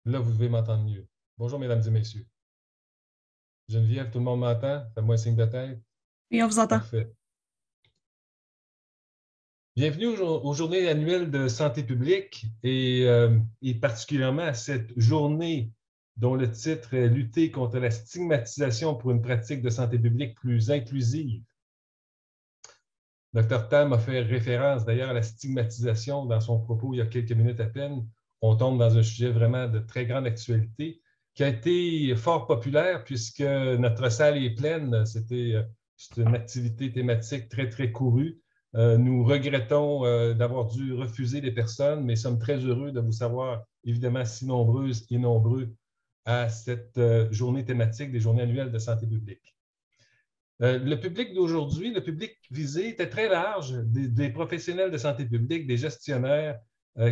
Là, vous devez m'entendre mieux. Bonjour, mesdames et messieurs. Geneviève, tout le monde m'entend? Fais-moi un signe de tête. Oui, on vous entend. Parfait. Bienvenue aux journées annuelles de santé publique et particulièrement à cette journée dont le titre est Lutter contre la stigmatisation pour une pratique de santé publique plus inclusive. Dr Tam a fait référence d'ailleurs à la stigmatisation dans son propos il y a quelques minutes à peine. On tombe dans un sujet vraiment de très grande actualité qui a été fort populaire puisque notre salle est pleine. C'est une activité thématique très, très courue. Nous regrettons d'avoir dû refuser des personnes, mais sommes très heureux de vous savoir évidemment si nombreuses et nombreux à cette journée thématique des journées annuelles de santé publique. Le public d'aujourd'hui, le public visé était très large, des professionnels de santé publique, des gestionnaires,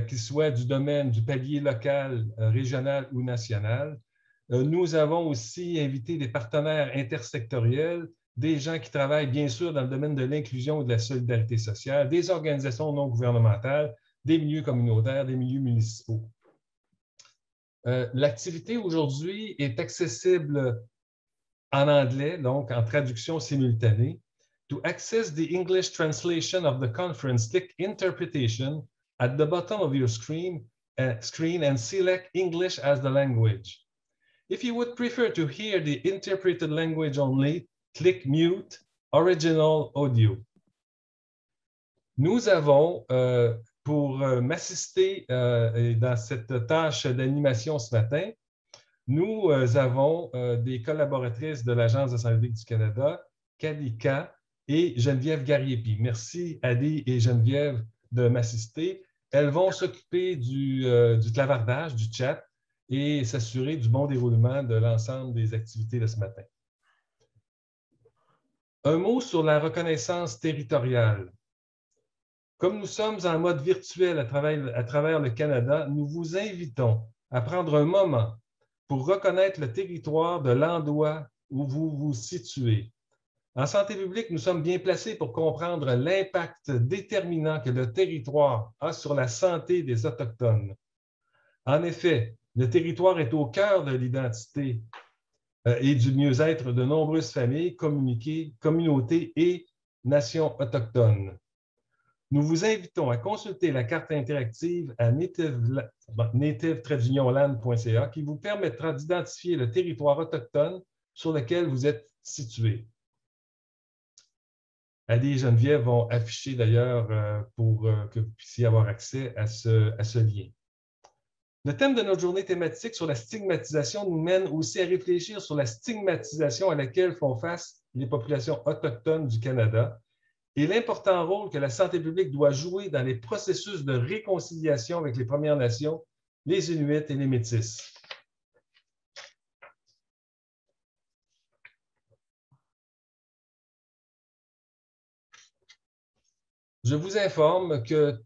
qu'ils soient du domaine du palier local, régional ou national. Nous avons aussi invité des partenaires intersectoriels, des gens qui travaillent bien sûr dans le domaine de l'inclusion et de la solidarité sociale, des organisations non gouvernementales, des milieux communautaires, des milieux municipaux. L'activité aujourd'hui est accessible en anglais, donc en traduction simultanée. To access the English translation of the conference, click Interpretation at the bottom of your screen and select English as the language. If you would prefer to hear the interpreted language only, click Mute Original Audio. Nous avons, pour m'assister dans cette tâche d'animation ce matin, nous avons des collaboratrices de l'Agence de santé publique du Canada, Kalika et Geneviève Gariepi. Merci Adi et Geneviève de m'assister. Elles vont s'occuper du clavardage, du chat et s'assurer du bon déroulement de l'ensemble des activités de ce matin. Un mot sur la reconnaissance territoriale. Comme nous sommes en mode virtuel à travers le Canada, nous vous invitons à prendre un moment pour reconnaître le territoire de l'endroit où vous vous situez. En santé publique, nous sommes bien placés pour comprendre l'impact déterminant que le territoire a sur la santé des Autochtones. En effet, le territoire est au cœur de l'identité et du mieux-être de nombreuses familles, communautés et nations autochtones. Nous vous invitons à consulter la carte interactive à native-land.ca qui vous permettra d'identifier le territoire autochtone sur lequel vous êtes situé. Ali et Geneviève vont afficher d'ailleurs pour que vous puissiez avoir accès à ce lien. Le thème de notre journée thématique sur la stigmatisation nous mène aussi à réfléchir sur la stigmatisation à laquelle font face les populations autochtones du Canada et l'important rôle que la santé publique doit jouer dans les processus de réconciliation avec les Premières Nations, les Inuits et les Métis. Je vous informe que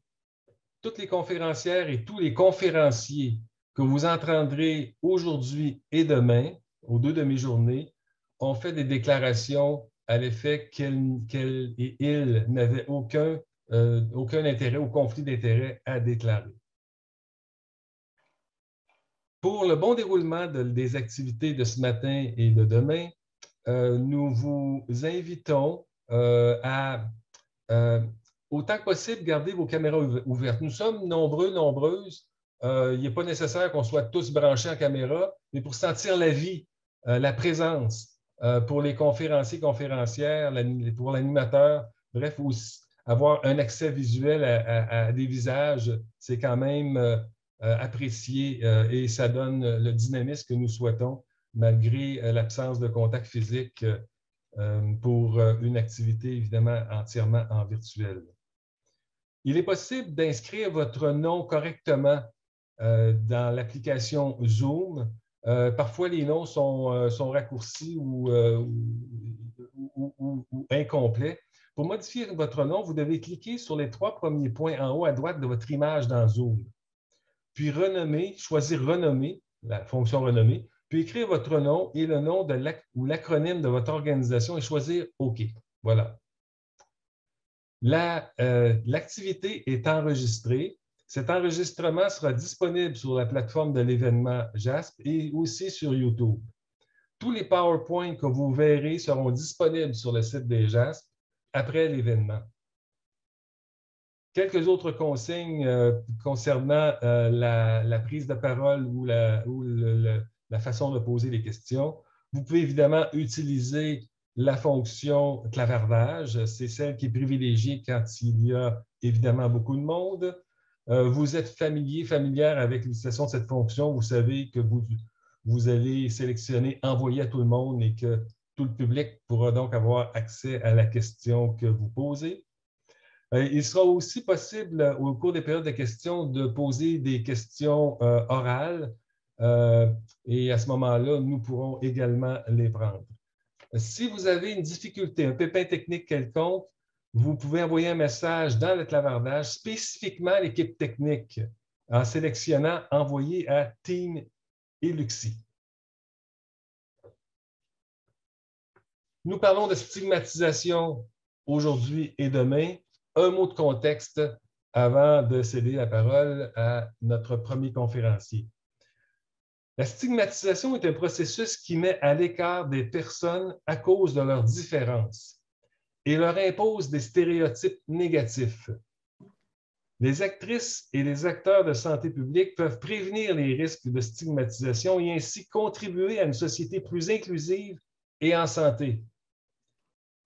toutes les conférencières et tous les conférenciers que vous entendrez aujourd'hui et demain, aux deux demi-journées, ont fait des déclarations à l'effet qu'ils et ils n'avaient aucun intérêt ou conflit d'intérêt à déclarer. Pour le bon déroulement des activités de ce matin et de demain, nous vous invitons à, autant que possible, garder vos caméras ouvertes. Nous sommes nombreux, nombreuses. Il n'est pas nécessaire qu'on soit tous branchés en caméra, mais pour sentir la vie, la présence, pour les conférenciers, conférencières, pour l'animateur, bref, aussi avoir un accès visuel à des visages, c'est quand même apprécié et ça donne le dynamisme que nous souhaitons malgré l'absence de contact physique pour une activité évidemment entièrement en virtuel. Il est possible d'inscrire votre nom correctement dans l'application Zoom. Parfois, les noms sont raccourcis ou incomplets. Pour modifier votre nom, vous devez cliquer sur les 3 premiers points en haut à droite de votre image dans Zoom. Puis choisir renommer, la fonction renommer, puis écrire votre nom et le nom ou l'acronyme de votre organisation et choisir OK. Voilà. L'activité est enregistrée Cet enregistrement sera disponible sur la plateforme de l'événement JASP et aussi sur YouTube. Tous les PowerPoints que vous verrez seront disponibles sur le site des JASP après l'événement. Quelques autres consignes concernant la prise de parole ou la façon de poser les questions. Vous pouvez évidemment utiliser la fonction clavardage. C'est celle qui est privilégiée quand il y a évidemment beaucoup de monde. Vous êtes familière avec l'utilisation de cette fonction. Vous savez que vous allez sélectionner Envoyer à tout le monde et que tout le public pourra donc avoir accès à la question que vous posez. Il sera aussi possible, au cours des périodes de questions, de poser des questions orales et à ce moment-là, nous pourrons également les prendre. Si vous avez une difficulté, un pépin technique quelconque, vous pouvez envoyer un message dans le clavardage spécifiquement à l'équipe technique en sélectionnant « Envoyer à Team et Luxi ». Nous parlons de stigmatisation aujourd'hui et demain. Un mot de contexte avant de céder la parole à notre premier conférencier. La stigmatisation est un processus qui met à l'écart des personnes à cause de leurs différences et leur impose des stéréotypes négatifs. Les actrices et les acteurs de santé publique peuvent prévenir les risques de stigmatisation et ainsi contribuer à une société plus inclusive et en santé.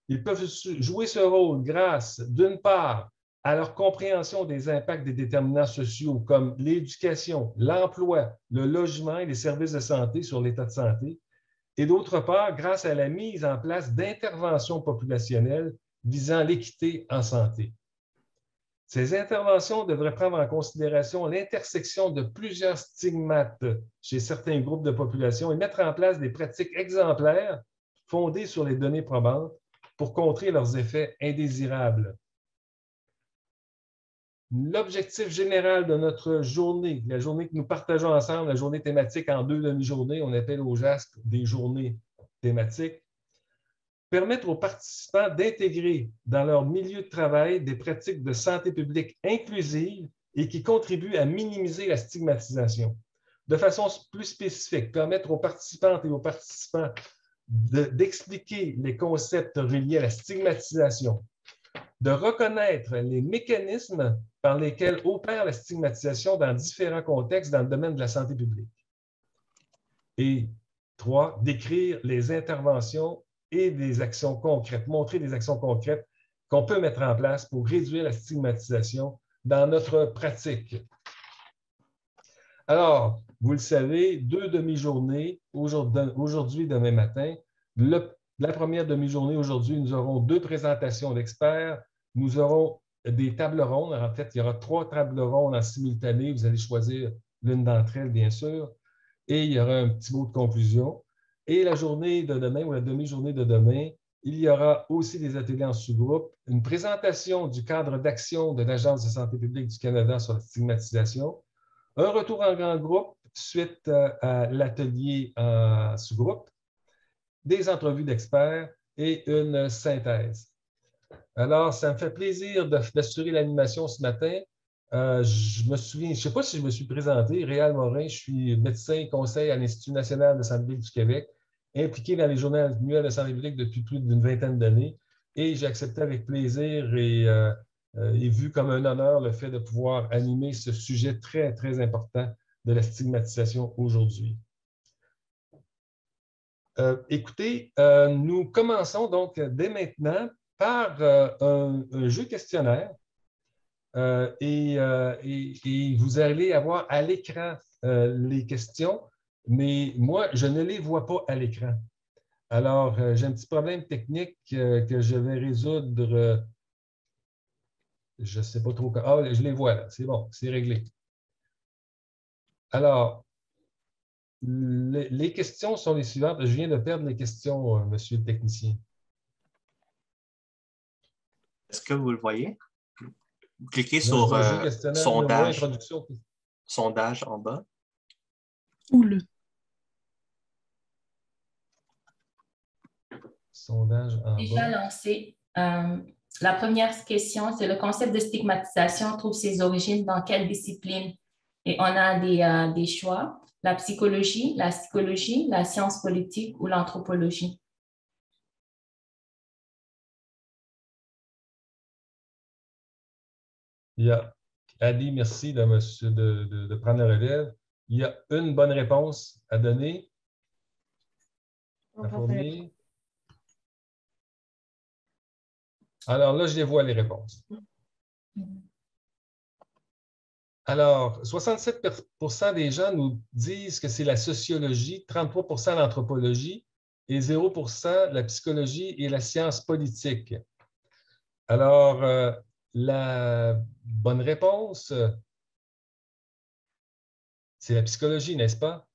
Ils peuvent jouer ce rôle grâce, d'une part, à leur compréhension des impacts des déterminants sociaux comme l'éducation, l'emploi, le logement et les services de santé sur l'état de santé, et d'autre part, grâce à la mise en place d'interventions populationnelles visant l'équité en santé. Ces interventions devraient prendre en considération l'intersection de plusieurs stigmates chez certains groupes de population et mettre en place des pratiques exemplaires fondées sur les données probantes pour contrer leurs effets indésirables. L'objectif général de notre journée, la journée que nous partageons ensemble, la journée thématique en 2 demi-journées, on appelle au JASP des journées thématiques, permettre aux participants d'intégrer dans leur milieu de travail des pratiques de santé publique inclusives et qui contribuent à minimiser la stigmatisation. De façon plus spécifique, permettre aux participantes et aux participants d'expliquer les concepts reliés à la stigmatisation, de reconnaître les mécanismes par lesquels opère la stigmatisation dans différents contextes dans le domaine de la santé publique. Et 3, décrire les interventions et des actions concrètes, montrer des actions concrètes qu'on peut mettre en place pour réduire la stigmatisation dans notre pratique. Alors, vous le savez, 2 demi-journées, aujourd'hui, demain matin. La première demi-journée, aujourd'hui, nous aurons 2 présentations d'experts. Nous aurons des tables rondes. En fait, il y aura 3 tables rondes en simultané. Vous allez choisir l'une d'entre elles, bien sûr. Et il y aura un petit mot de conclusion. Et la journée de demain ou la demi-journée de demain, il y aura aussi des ateliers en sous-groupe, une présentation du cadre d'action de l'Agence de santé publique du Canada sur la stigmatisation, un retour en grand groupe suite à l'atelier en sous-groupe, des entrevues d'experts et une synthèse. Alors, ça me fait plaisir d'assurer l'animation ce matin. Je me souviens, je ne sais pas si je me suis présenté, Réal Morin, je suis médecin et conseil à l'Institut national de santé publique du Québec, impliqué dans les journées annuelles de santé publique depuis plus d'une vingtaine d'années, et j'ai accepté avec plaisir et vu comme un honneur le fait de pouvoir animer ce sujet très, très important de la stigmatisation aujourd'hui. Écoutez, nous commençons donc dès maintenant par un jeu questionnaire et vous allez avoir à l'écran les questions, mais moi, je ne les vois pas à l'écran. Alors, j'ai un petit problème technique que je vais résoudre. Je ne sais pas trop. Ah, je les vois là. C'est bon, c'est réglé. Alors, les questions sont les suivantes. Je viens de perdre les questions, monsieur le technicien. Est-ce que vous le voyez? Vous cliquez Là, sur sondage. Sondage en bas. Ou le. Sondage en Déjà bas. lancé. La première question, c'est le concept de stigmatisation trouve ses origines dans quelle discipline? Et on a des choix, la psychologie, la psychologie, la science politique ou l'anthropologie. Il y a Ali, merci de prendre le relève. Il y a une bonne réponse à donner. À fournir. Alors là, je les vois, les réponses. Alors, 67 % des gens nous disent que c'est la sociologie, 33 % l'anthropologie et 0 % la psychologie et la science politique. Alors, la bonne réponse, c'est la psychologie, n'est-ce pas?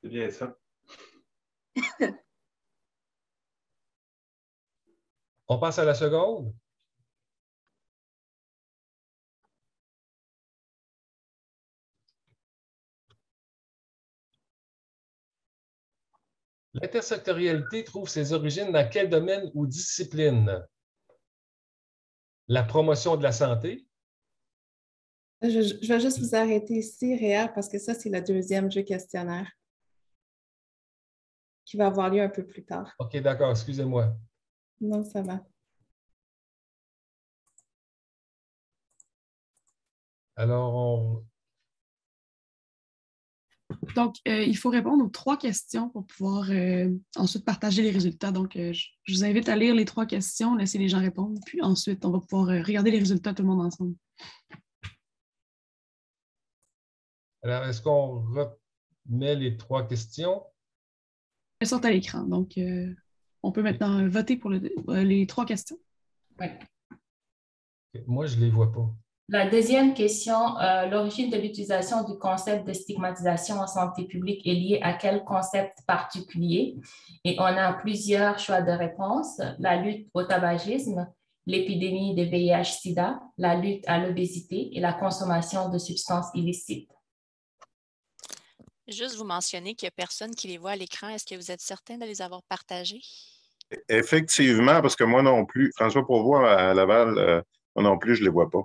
C'est bien ça. On passe à la seconde. L'intersectorialité trouve ses origines dans quel domaine ou discipline? La promotion de la santé. Je vais juste vous arrêter ici, Réa, parce que ça, c'est le deuxième jeu questionnaire qui va avoir lieu un peu plus tard. OK, d'accord, excusez-moi. Non, ça va. Alors, Donc, il faut répondre aux 3 questions pour pouvoir ensuite partager les résultats. Donc, je vous invite à lire les 3 questions, laisser les gens répondre, puis ensuite, on va pouvoir regarder les résultats tout le monde ensemble. Alors, est-ce qu'on remet les 3 questions? Elles sont à l'écran. Donc, on peut maintenant voter pour les 3 questions. Oui. Moi, je ne les vois pas. La deuxième question, l'origine de l'utilisation du concept de stigmatisation en santé publique est liée à quel concept particulier? Et on a plusieurs choix de réponse. La lutte au tabagisme, l'épidémie de VIH-Sida, la lutte à l'obésité et la consommation de substances illicites. Juste vous mentionner qu'il n'y a personne qui les voit à l'écran. Est-ce que vous êtes certain de les avoir partagés? Effectivement, parce que moi non plus, François Pourvois à Laval, moi non plus, je ne les vois pas.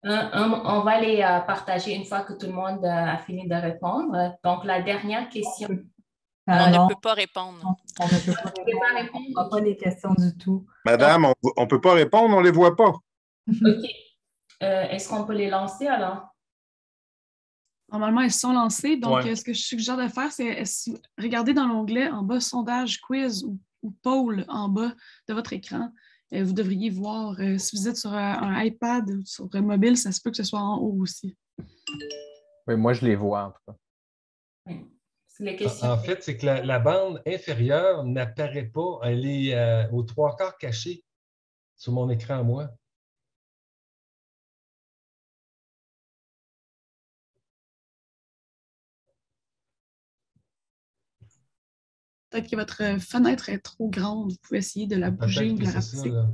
On va les partager une fois que tout le monde a fini de répondre. Donc, la dernière question. On ne peut pas répondre. On ne peut pas répondre. On n'a pas les questions du tout. Madame, on ne peut pas répondre, on ne les voit pas. OK. Est-ce qu'on peut les lancer alors? Normalement, elles sont lancées. Donc, Ouais. ce que je suggère de faire, c'est regarder dans l'onglet en bas sondage, quiz ou poll en bas de votre écran. Vous devriez voir, si vous êtes sur un iPad ou sur un mobile, ça se peut que ce soit en haut aussi. Oui, moi, je les vois en tout cas. Oui. Les questions. En fait, c'est que la bande inférieure n'apparaît pas. Elle est aux 3/4 cachée sur mon écran à moi. Peut-être que votre fenêtre est trop grande. Vous pouvez essayer de la bouger ou Peut-être de que la c'est ça, rapetisser. là.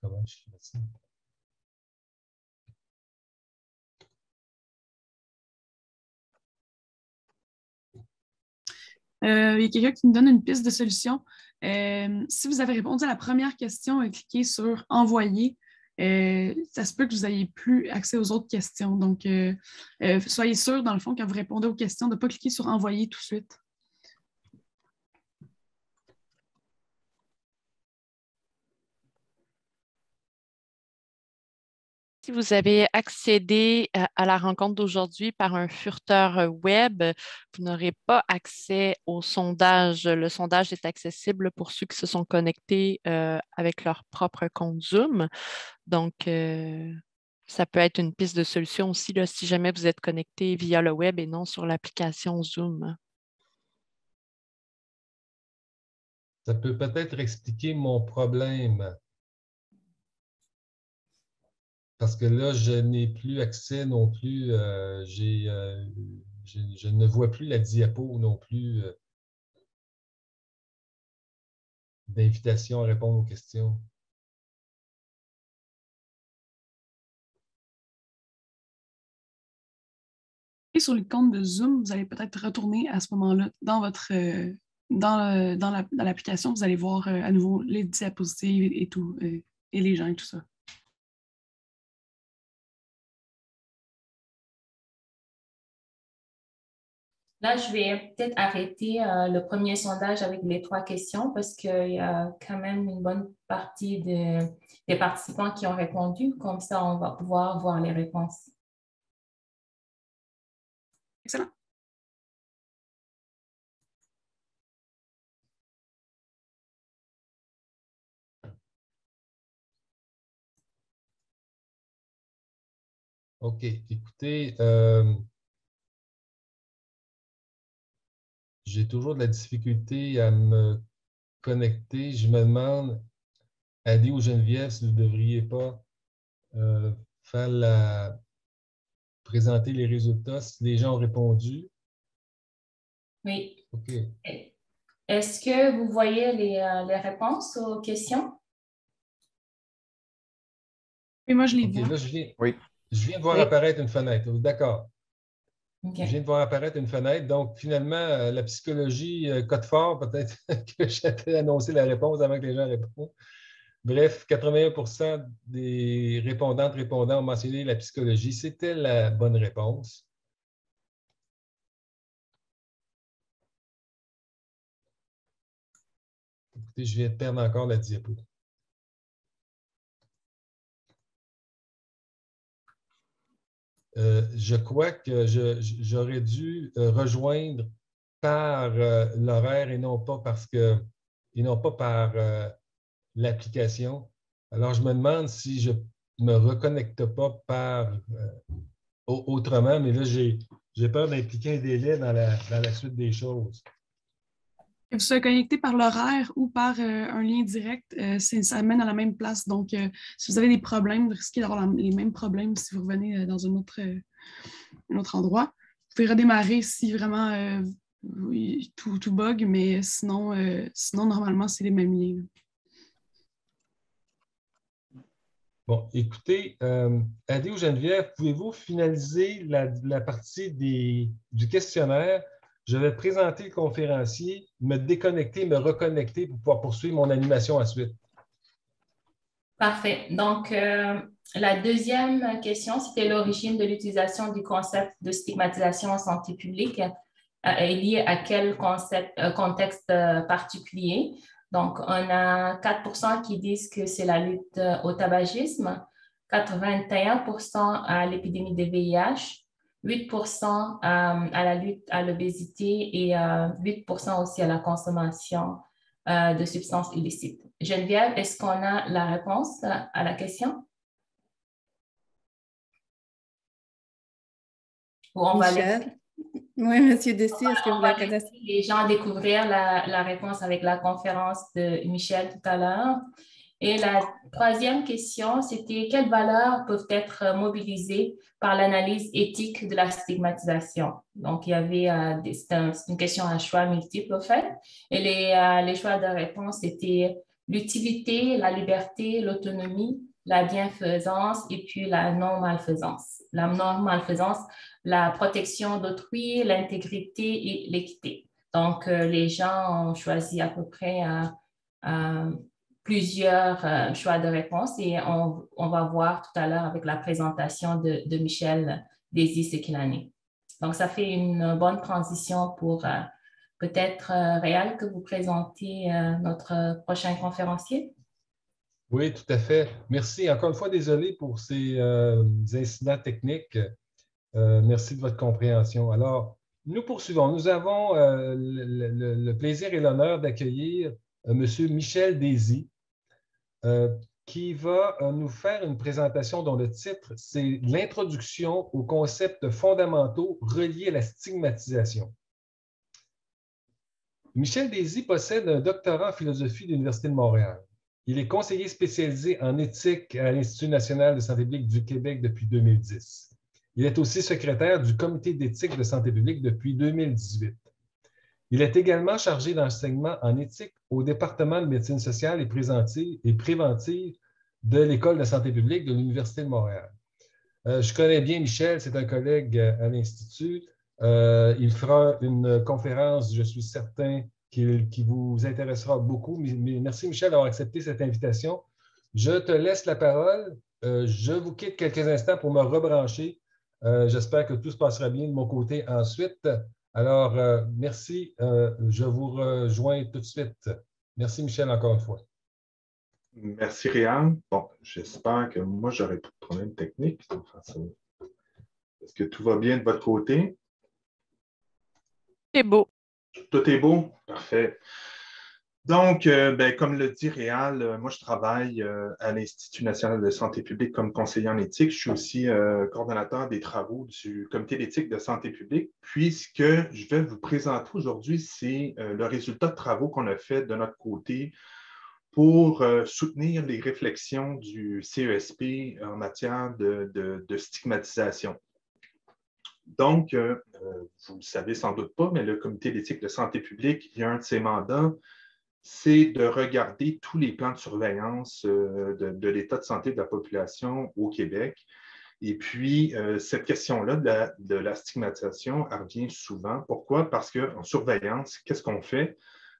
Comment je fais ça? Il y a quelqu'un qui nous donne une piste de solution. Si vous avez répondu à la première question et cliquez sur « Envoyer », ça se peut que vous n'ayez plus accès aux autres questions. Donc, soyez sûr, dans le fond, quand vous répondez aux questions, de ne pas cliquer sur « Envoyer » tout de suite. Si vous avez accédé à la rencontre d'aujourd'hui par un furteur web, vous n'aurez pas accès au sondage. Le sondage est accessible pour ceux qui se sont connectés avec leur propre compte Zoom. Donc, ça peut être une piste de solution aussi là, si jamais vous êtes connecté via le web et non sur l'application Zoom. Ça peut peut-être expliquer mon problème. Parce que là, je n'ai plus accès non plus. Je ne vois plus la diapo non plus d'invitation à répondre aux questions. sur l'icône de Zoom, vous allez peut-être retourner à ce moment-là dans votre dans l'application, vous allez voir à nouveau les diapositives et tout, et les gens et tout ça. Là, je vais peut-être arrêter le premier sondage avec les 3 questions parce qu'il y a quand même une bonne partie des participants qui ont répondu. Comme ça, on va pouvoir voir les réponses. Excellent. OK. Écoutez, j'ai toujours de la difficulté à me connecter. Je me demande, Adi ou Geneviève, si vous ne devriez pas présenter les résultats, si les gens ont répondu. Oui. OK. Est-ce que vous voyez les réponses aux questions? Oui, moi, je les OK, vois. là, je viens de voir apparaître une fenêtre. D'accord. Okay. Je viens de voir apparaître une fenêtre. Donc, finalement, la psychologie cote fort. Peut-être que j'avais annoncé la réponse avant que les gens répondent. Bref, 81% des répondants ont mentionné la psychologie. C'était la bonne réponse. Écoutez, je viens de perdre encore la diapo. Je crois que j'aurais dû rejoindre par l'horaire et non pas par l'application. Alors, je me demande si je ne me reconnecte pas autrement, mais là, j'ai peur d'impliquer un délai dans la suite des choses. Que vous soyez connecté par l'horaire ou par un lien direct, ça mène à la même place. Donc, si vous avez des problèmes, vous risquez d'avoir les mêmes problèmes si vous revenez dans un autre endroit. Vous pouvez redémarrer si vraiment tout bug, mais sinon normalement, c'est les mêmes liens. Bon, écoutez, Adi ou Geneviève, pouvez-vous finaliser la partie du questionnaire? Je vais présenter le conférencier, me déconnecter, me reconnecter pour pouvoir poursuivre mon animation ensuite. Parfait. Donc, la deuxième question, c'était l'origine de l'utilisation du concept de stigmatisation en santé publique est liée à quel contexte particulier. Donc, on a 4% qui disent que c'est la lutte au tabagisme, 81% à l'épidémie de VIH, 8% à la lutte à l'obésité et 8% aussi à la consommation de substances illicites. Geneviève, est-ce qu'on a la réponse à la question? Ou on va laisser... Oui, M. Dessy, est-ce que vous la connaissez? Les gens découvrir la réponse avec la conférence de Michel tout à l'heure. Et la troisième question, c'était quelles valeurs peuvent être mobilisées par l'analyse éthique de la stigmatisation? Donc, il y avait c'est une question à choix multiple, au fait. Et les choix de réponse étaient l'utilité, la liberté, l'autonomie, la bienfaisance et puis la non-malfaisance. La non-malfaisance, la protection d'autrui, l'intégrité et l'équité. Donc, les gens ont choisi à peu près plusieurs choix de réponse et on va voir tout à l'heure avec la présentation de Michel Désy ce qu'il en est. Donc, ça fait une bonne transition pour peut-être Réal que vous présentez notre prochain conférencier. Oui, tout à fait. Merci. Encore une fois, désolé pour ces incidents techniques. Merci de votre compréhension. Alors, nous poursuivons. Nous avons le plaisir et l'honneur d'accueillir M. Michel Désy, qui va nous faire une présentation dont le titre, c'est « L'introduction aux concepts fondamentaux reliés à la stigmatisation ». Michel Désy possède un doctorat en philosophie de l'Université de Montréal. Il est conseiller spécialisé en éthique à l'Institut national de santé publique du Québec depuis 2010. Il est aussi secrétaire du Comité d'éthique de santé publique depuis 2018. Il est également chargé d'enseignement en éthique au département de médecine sociale et préventive de l'École de santé publique de l'Université de Montréal. Je connais bien Michel, c'est un collègue à l'Institut. Il fera une conférence, je suis certain, qui vous intéressera beaucoup. Mais merci, Michel, d'avoir accepté cette invitation. Je te laisse la parole. Je vous quitte quelques instants pour me rebrancher. J'espère que tout se passera bien de mon côté ensuite. Alors, merci. Je vous rejoins tout de suite. Merci, Michel, encore une fois. Merci, Réal. Bon, j'espère que moi, j'aurai pas de problème technique. Est-ce que tout va bien de votre côté? C'est beau. Tout est beau? Parfait. Donc, comme le dit Réal, moi, je travaille à l'Institut national de santé publique comme conseiller en éthique. Je suis aussi coordonnateur des travaux du Comité d'éthique de santé publique. Puis, ce que je vais vous présenter aujourd'hui, c'est le résultat de travaux qu'on a fait de notre côté pour soutenir les réflexions du CESP en matière de stigmatisation. Donc, vous ne le savez sans doute pas, mais le Comité d'éthique de santé publique, il y a un de ses mandats, c'est de regarder tous les plans de surveillance de l'état de santé de la population au Québec. Et puis, cette question-là de la stigmatisation, elle revient souvent. Pourquoi? Parce qu'en surveillance, qu'est-ce qu'on fait?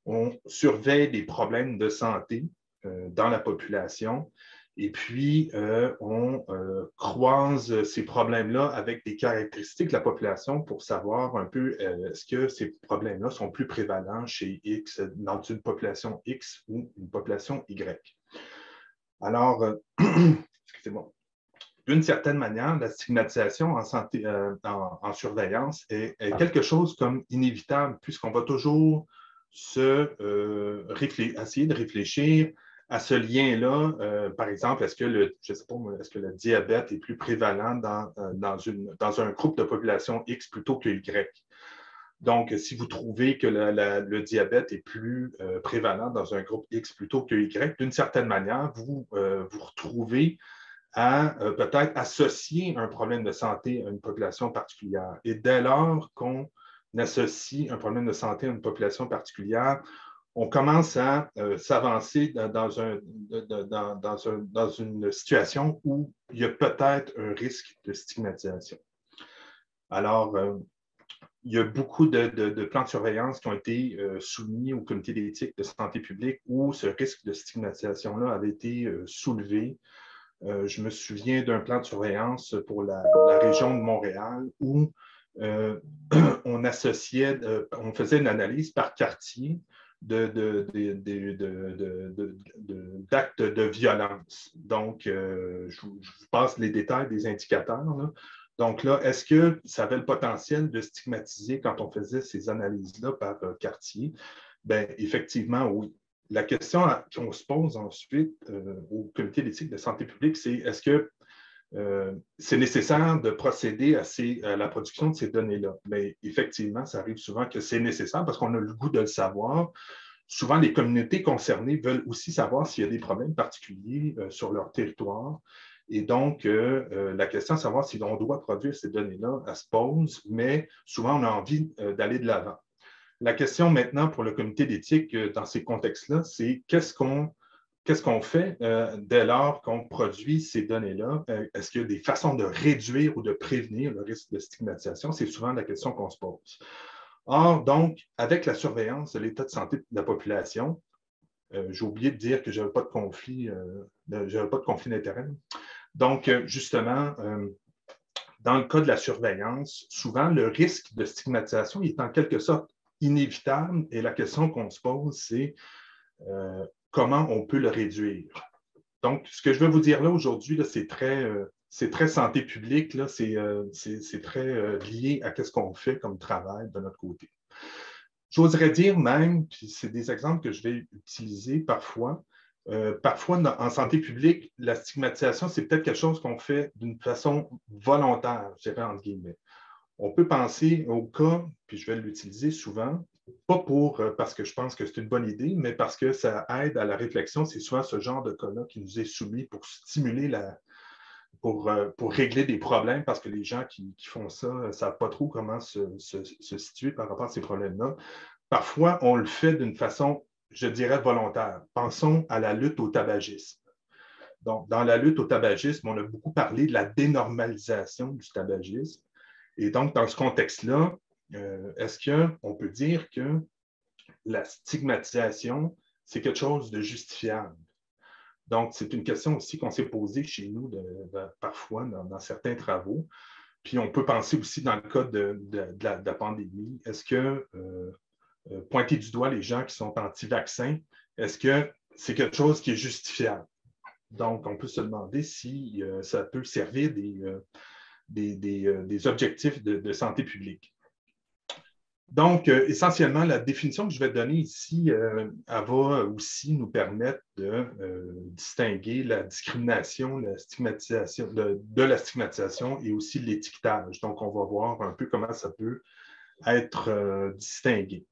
On surveille des problèmes de santé dans la population et puis on croise ces problèmes-là avec des caractéristiques de la population pour savoir un peu est-ce que ces problèmes-là sont plus prévalents chez X, dans une population X ou une population Y. Alors, excusez-moi. D'une certaine manière, la stigmatisation en santé, en surveillance est quelque chose comme inévitable, puisqu'on va toujours essayer de réfléchir à ce lien-là. Par exemple, est-ce que le diabète est plus prévalent dans un groupe de population X plutôt que Y? Donc, si vous trouvez que le diabète est plus prévalent dans un groupe X plutôt que Y, d'une certaine manière, vous vous retrouvez à peut-être associer un problème de santé à une population particulière. Et dès lors qu'on associe un problème de santé à une population particulière, on commence à s'avancer dans une situation où il y a peut-être un risque de stigmatisation. Alors, il y a beaucoup de plans de surveillance qui ont été soumis au Comité d'éthique de santé publique où ce risque de stigmatisation-là avait été soulevé. Je me souviens d'un plan de surveillance pour la région de Montréal où on associait, on faisait une analyse par quartier d'actes de violence. Donc, je vous passe les détails des indicateurs, là. Donc là, est-ce que ça avait le potentiel de stigmatiser quand on faisait ces analyses-là par quartier? Bien, effectivement, oui. La question qu'on se pose ensuite au Comité d'éthique de santé publique, c'est est-ce que c'est nécessaire de procéder à la production de ces données-là? Mais effectivement, ça arrive souvent que c'est nécessaire parce qu'on a le goût de le savoir. Souvent, les communautés concernées veulent aussi savoir s'il y a des problèmes particuliers sur leur territoire. Et donc, la question de savoir si on doit produire ces données-là, elle se pose, mais souvent, on a envie d'aller de l'avant. La question maintenant pour le comité d'éthique dans ces contextes-là, c'est qu'est-ce qu'on fait dès lors qu'on produit ces données-là? Est-ce qu'il y a des façons de réduire ou de prévenir le risque de stigmatisation? C'est souvent la question qu'on se pose. Or, donc, avec la surveillance de l'état de santé de la population, j'ai oublié de dire que je n'avais pas de conflit d'intérêt. Donc, justement, dans le cas de la surveillance, souvent, le risque de stigmatisation est en quelque sorte inévitable et la question qu'on se pose, c'est comment on peut le réduire. Donc, ce que je vais vous dire là aujourd'hui, c'est très santé publique, c'est très lié à ce qu'on fait comme travail de notre côté. J'oserais dire même, puis c'est des exemples que je vais utiliser parfois, en santé publique, la stigmatisation, c'est peut-être quelque chose qu'on fait d'une façon volontaire, je dirais entre guillemets. On peut penser au cas, puis je vais l'utiliser souvent, pas parce que je pense que c'est une bonne idée, mais parce que ça aide à la réflexion. C'est souvent ce genre de cas-là qui nous est soumis pour stimuler pour régler des problèmes, parce que les gens qui font ça ne savent pas trop comment se situer par rapport à ces problèmes-là. Parfois, on le fait d'une façon, je dirais, volontaire. Pensons à la lutte au tabagisme. Donc, dans la lutte au tabagisme, on a beaucoup parlé de la dénormalisation du tabagisme. Et donc, dans ce contexte-là, est-ce qu'on peut dire que la stigmatisation, c'est quelque chose de justifiable? Donc, c'est une question aussi qu'on s'est posée chez nous parfois dans certains travaux. Puis, on peut penser aussi dans le cas de la pandémie, est-ce que pointer du doigt les gens qui sont anti-vaccins, est-ce que c'est quelque chose qui est justifiable? Donc, on peut se demander si ça peut servir des objectifs de santé publique. Donc, essentiellement, la définition que je vais donner ici, elle va aussi nous permettre de distinguer la discrimination, la stigmatisation, de la stigmatisation et aussi l'étiquetage. Donc, on va voir un peu comment ça peut être distingué.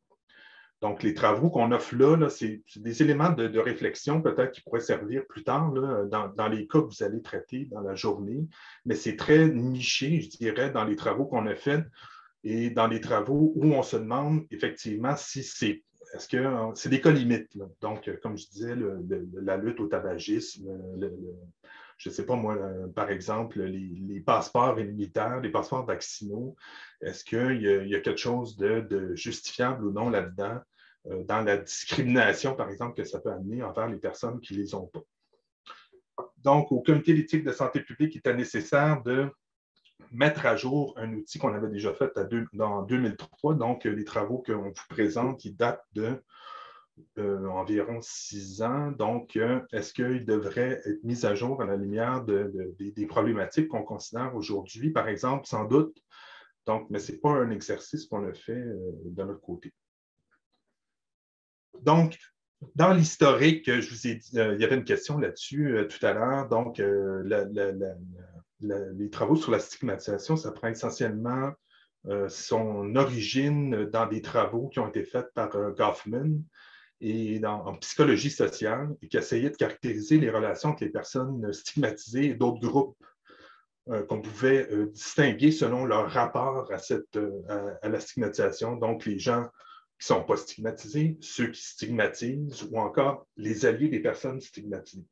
Donc, les travaux qu'on offre là c'est des éléments de réflexion peut-être qui pourraient servir plus tard là, dans les cas que vous allez traiter dans la journée, mais c'est très niché, je dirais, dans les travaux qu'on a faits et dans les travaux où on se demande effectivement si est-ce que c'est des cas limites. Là. Donc, comme je disais, la lutte au tabagisme, je ne sais pas moi, par exemple, les passeports militaires, les passeports vaccinaux, est-ce qu'il y a quelque chose de justifiable ou non là-dedans, dans la discrimination, par exemple, que ça peut amener envers les personnes qui ne les ont pas. Donc, au comité d'éthique de santé publique, il était nécessaire de mettre à jour un outil qu'on avait déjà fait en 2003. Donc, les travaux qu'on vous présente, qui datent d'environ 6 ans. Donc, est-ce qu'il devrait être mis à jour à la lumière des problématiques qu'on considère aujourd'hui, par exemple, sans doute. Donc, mais ce n'est pas un exercice qu'on a fait de notre côté. Donc, dans l'historique, je vous ai dit, il y avait une question là-dessus tout à l'heure. Donc, les travaux sur la stigmatisation, ça prend essentiellement son origine dans des travaux qui ont été faits par Goffman et en psychologie sociale et qui essayaient de caractériser les relations entre les personnes stigmatisées et d'autres groupes qu'on pouvait distinguer selon leur rapport à la stigmatisation. Donc, les gens qui ne sont pas stigmatisés, ceux qui stigmatisent ou encore les alliés des personnes stigmatisées.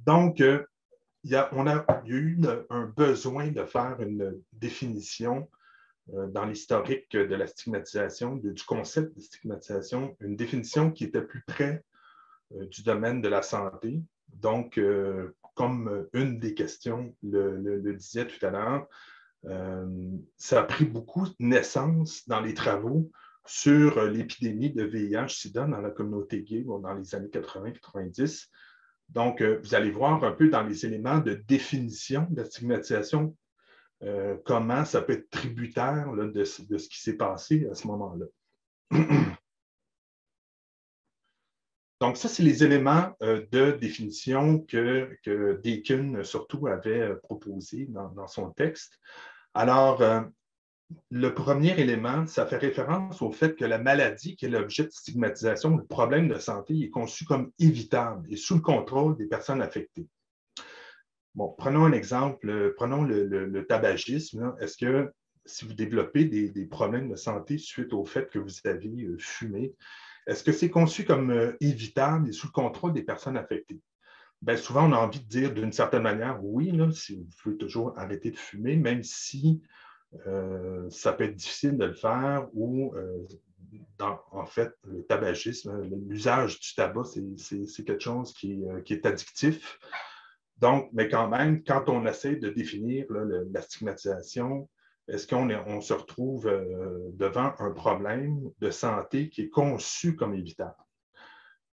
Donc, il y a eu un besoin de faire une définition dans l'historique de la stigmatisation, du concept de stigmatisation, une définition qui était plus près du domaine de la santé. Donc, comme une des questions le disait tout à l'heure, ça a pris beaucoup de naissance dans les travaux sur l'épidémie de VIH-Sida dans la communauté gay dans les années 80-90. Donc, vous allez voir un peu dans les éléments de définition de la stigmatisation comment ça peut être tributaire là, de ce qui s'est passé à ce moment-là. Donc, ça, c'est les éléments de définition que Dakin, surtout, avait proposé dans son texte. Alors, le premier élément, ça fait référence au fait que la maladie qui est l'objet de stigmatisation, le problème de santé, est conçu comme évitable et sous le contrôle des personnes affectées. Bon, prenons un exemple, prenons le tabagisme. Est-ce que si vous développez des problèmes de santé suite au fait que vous avez fumé, est-ce que c'est conçu comme évitable et sous le contrôle des personnes affectées? Bien, souvent, on a envie de dire d'une certaine manière, oui, là, si vous pouvez toujours arrêter de fumer, même si ça peut être difficile de le faire ou, en fait, le tabagisme, l'usage du tabac, c'est quelque chose qui est addictif. Donc, mais quand même, quand on essaie de définir là, la stigmatisation, est-ce qu'on se retrouve devant un problème de santé qui est conçu comme évitable?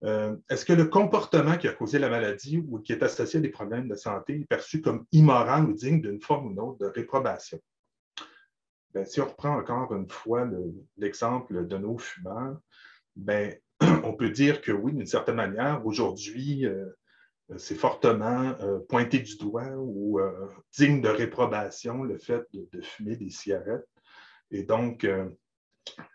Est-ce que le comportement qui a causé la maladie ou qui est associé à des problèmes de santé est perçu comme immoral ou digne d'une forme ou d'une autre de réprobation? Bien, si on reprend encore une fois l'exemple de nos fumeurs, bien, on peut dire que oui, d'une certaine manière, aujourd'hui, c'est fortement pointé du doigt ou digne de réprobation le fait de fumer des cigarettes. Et donc,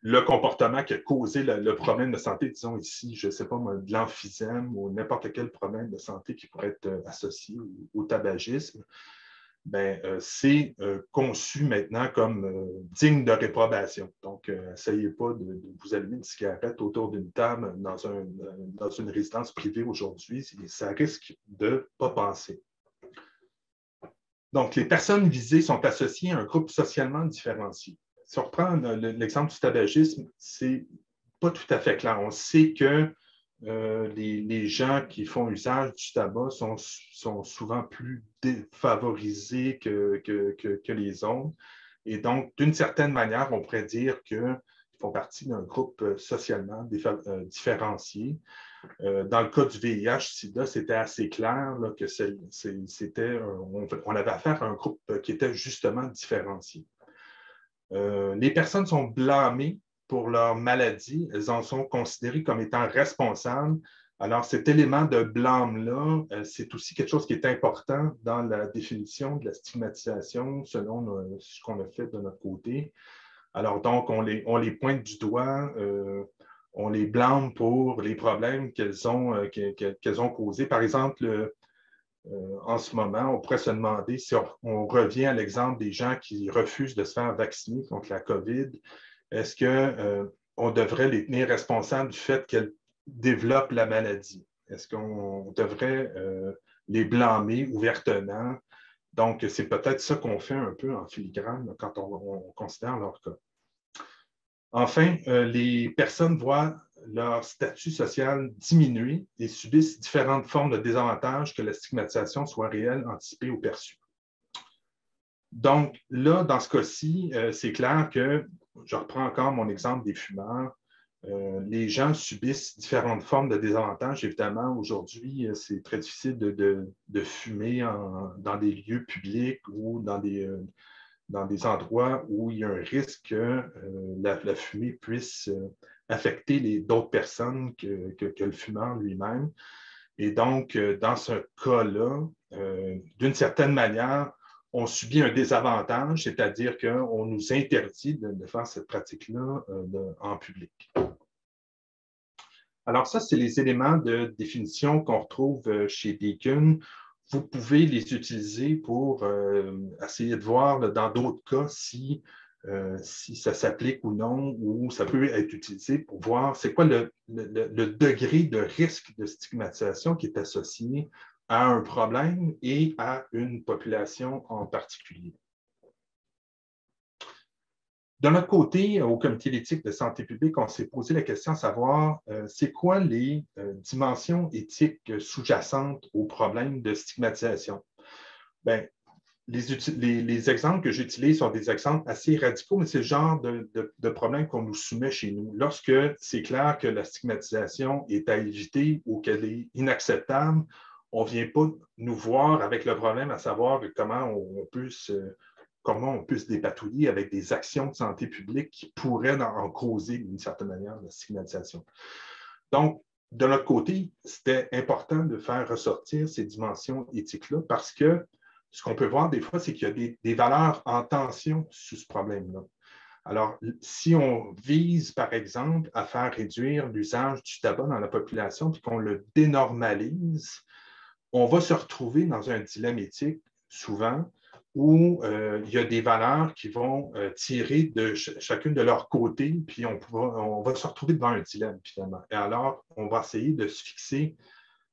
le comportement qui a causé le problème de santé, disons ici, je ne sais pas moi, de l'emphysème ou n'importe quel problème de santé qui pourrait être associé au tabagisme, c'est conçu maintenant comme digne de réprobation. Donc, essayez pas de vous allumer une cigarette autour d'une table dans une résidence privée aujourd'hui. Ça risque de ne pas passer. Donc, les personnes visées sont associées à un groupe socialement différencié. Si on reprend l'exemple du tabagisme, c'est pas tout à fait clair. On sait que les gens qui font usage du tabac sont souvent plus défavorisés que les autres. Et donc, d'une certaine manière, on pourrait dire qu'ils font partie d'un groupe socialement différencié. Dans le cas du VIH-Sida, c'était assez clair là, que on avait affaire à un groupe qui était justement différencié. Les personnes sont blâmées pour leur maladie, elles en sont considérées comme étant responsables. Alors, cet élément de blâme-là, c'est aussi quelque chose qui est important dans la définition de la stigmatisation selon ce qu'on a fait de notre côté. Alors, donc, on les pointe du doigt, on les blâme pour les problèmes qu'elles ont causés. Par exemple, en ce moment, on pourrait se demander si on revient à l'exemple des gens qui refusent de se faire vacciner contre la COVID. Est-ce qu'on devrait les tenir responsables du fait qu'elles développent la maladie? Est-ce qu'on devrait les blâmer ouvertement? Donc, c'est peut-être ça qu'on fait un peu en filigrane là, quand on considère leur cas. Enfin, les personnes voient leur statut social diminuer et subissent différentes formes de désavantages, que la stigmatisation soit réelle, anticipée ou perçue. Donc, là, dans ce cas-ci, c'est clair que, je reprends encore mon exemple des fumeurs, les gens subissent différentes formes de désavantages. Évidemment, aujourd'hui, c'est très difficile de fumer dans des lieux publics ou dans des endroits où il y a un risque que la fumée puisse affecter d'autres personnes que le fumeur lui-même. Et donc, dans ce cas-là, d'une certaine manière, on subit un désavantage, c'est-à-dire qu'on nous interdit de faire cette pratique-là en public. Alors ça, c'est les éléments de définition qu'on retrouve chez Deakin. Vous pouvez les utiliser pour essayer de voir dans d'autres cas si ça s'applique ou non, ou ça peut être utilisé pour voir c'est quoi le degré de risque de stigmatisation qui est associé à un problème et à une population en particulier. De notre côté, au Comité d'éthique de santé publique, on s'est posé la question de savoir c'est quoi les dimensions éthiques sous-jacentes au problème de stigmatisation. Bien, les exemples que j'utilise sont des exemples assez radicaux, mais c'est le genre de problème qu'on nous soumet chez nous. Lorsque c'est clair que la stigmatisation est à éviter ou qu'elle est inacceptable, on ne vient pas nous voir avec le problème à savoir comment on peut se dépatouiller avec des actions de santé publique qui pourraient en causer d'une certaine manière la stigmatisation. Donc, de notre côté, c'était important de faire ressortir ces dimensions éthiques-là parce que ce qu'on peut voir des fois, c'est qu'il y a des valeurs en tension sous ce problème-là. Alors, si on vise, par exemple, à faire réduire l'usage du tabac dans la population puis qu'on le dénormalise, on va se retrouver dans un dilemme éthique, souvent, où il y a des valeurs qui vont tirer de chacune de leur côté, puis on va se retrouver devant un dilemme, finalement. Et alors, on va essayer de se fixer,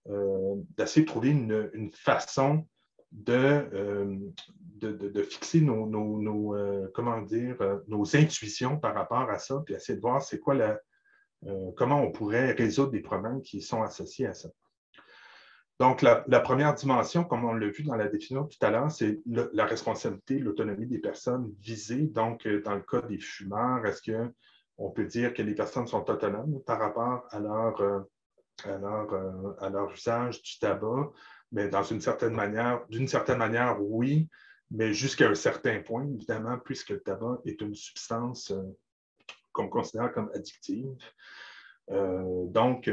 d'essayer de trouver une façon de fixer nos intuitions par rapport à ça, puis essayer de voir c'est quoi comment on pourrait résoudre des problèmes qui sont associés à ça. Donc, la première dimension, comme on l'a vu dans la définition tout à l'heure, c'est la responsabilité, l'autonomie des personnes visées. Donc, dans le cas des fumeurs, est-ce qu'on peut dire que les personnes sont autonomes par rapport à leur usage du tabac? Mais d'une certaine manière, oui, mais jusqu'à un certain point, évidemment, puisque le tabac est une substance qu'on considère comme addictive. Donc,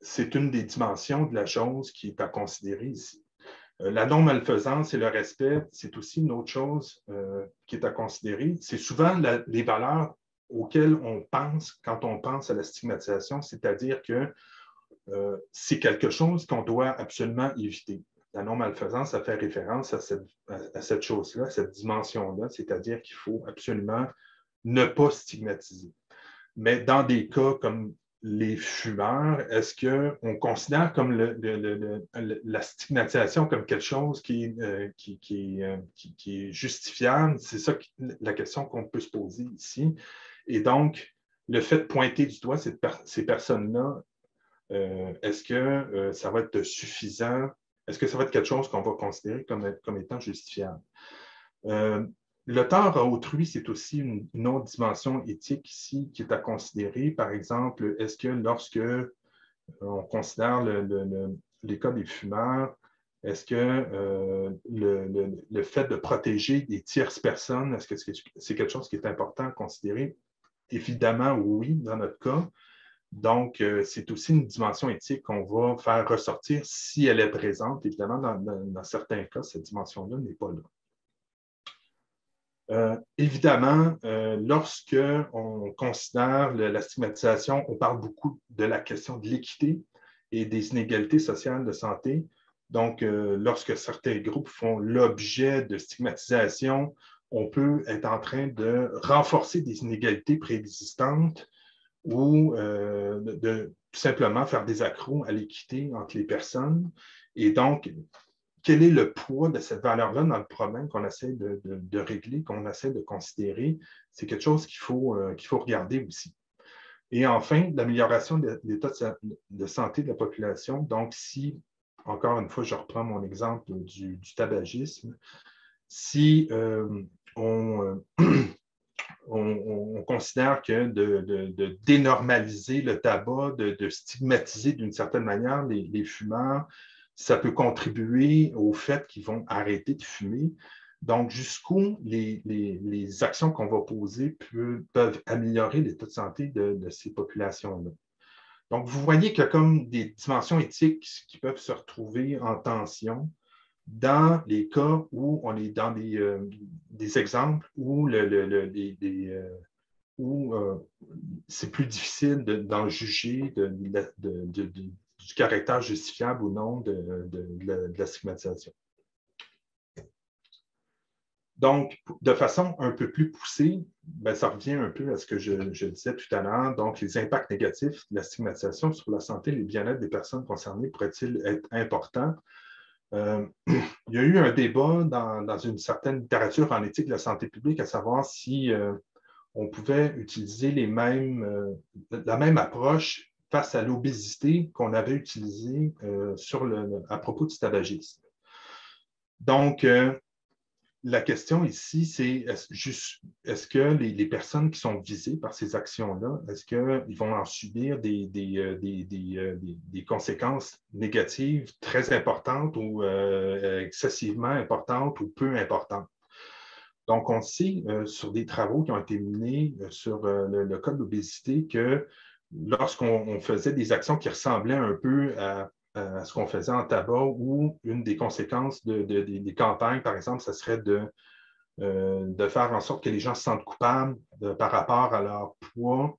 c'est une des dimensions de la chose qui est à considérer ici. La non-malfaisance et le respect, c'est aussi une autre chose qui est à considérer. C'est souvent les valeurs auxquelles on pense quand on pense à la stigmatisation, c'est-à-dire que c'est quelque chose qu'on doit absolument éviter. la non-malfaisance, ça fait référence à cette chose-là, cette dimension-là, c'est-à-dire qu'il faut absolument ne pas stigmatiser. Mais dans des cas comme les fumeurs, est-ce qu'on considère comme la stigmatisation comme quelque chose qui est justifiable? C'est ça la question qu'on peut se poser ici. Et donc, le fait de pointer du doigt ces personnes-là, est-ce que ça va être suffisant? Est-ce que ça va être quelque chose qu'on va considérer comme étant justifiable? Le tort à autrui, c'est aussi une autre dimension éthique ici qui est à considérer. Par exemple, est-ce que lorsque on considère les cas des fumeurs, est-ce que le fait de protéger des tierces personnes, est-ce que c'est quelque chose qui est important à considérer? Évidemment, oui, dans notre cas. Donc, c'est aussi une dimension éthique qu'on va faire ressortir si elle est présente. Évidemment, dans certains cas, cette dimension-là n'est pas là. Évidemment, lorsque on considère la stigmatisation, on parle beaucoup de la question de l'équité et des inégalités sociales de santé. Donc, lorsque certains groupes font l'objet de stigmatisation, on peut être en train de renforcer des inégalités préexistantes ou de tout simplement faire des accros à l'équité entre les personnes. Et donc, quel est le poids de cette valeur-là dans le problème qu'on essaie de régler, qu'on essaie de considérer? C'est quelque chose qu'il faut regarder aussi. Et enfin, l'amélioration de l'état de santé de la population. Donc, si, encore une fois, je reprends mon exemple du tabagisme, si on considère que de dénormaliser le tabac, de stigmatiser d'une certaine manière les fumeurs, ça peut contribuer au fait qu'ils vont arrêter de fumer. Donc, jusqu'où les actions qu'on va poser peuvent améliorer l'état de santé de ces populations-là. Donc, vous voyez qu'il y a comme des dimensions éthiques qui peuvent se retrouver en tension dans les cas où on est dans des exemples où c'est plus difficile d'en juger du caractère justifiable ou non de la stigmatisation. Donc, de façon un peu plus poussée, ça revient un peu à ce que je disais tout à l'heure. Donc, les impacts négatifs de la stigmatisation sur la santé et le bien-être des personnes concernées pourraient-ils être importants? Il y a eu un débat dans une certaine littérature en éthique de la santé publique à savoir si on pouvait utiliser la même approche face à l'obésité qu'on avait utilisée à propos du tabagisme. Donc, la question ici, c'est est-ce que les personnes qui sont visées par ces actions-là, est-ce qu'ils vont en subir des conséquences négatives très importantes ou excessivement importantes ou peu importantes? Donc, on sait sur des travaux qui ont été menés sur le cas de l'obésité que lorsqu'on faisait des actions qui ressemblaient un peu à ce qu'on faisait en tabac, ou une des conséquences des campagnes, par exemple, ce serait de faire en sorte que les gens se sentent coupables par rapport à leur poids.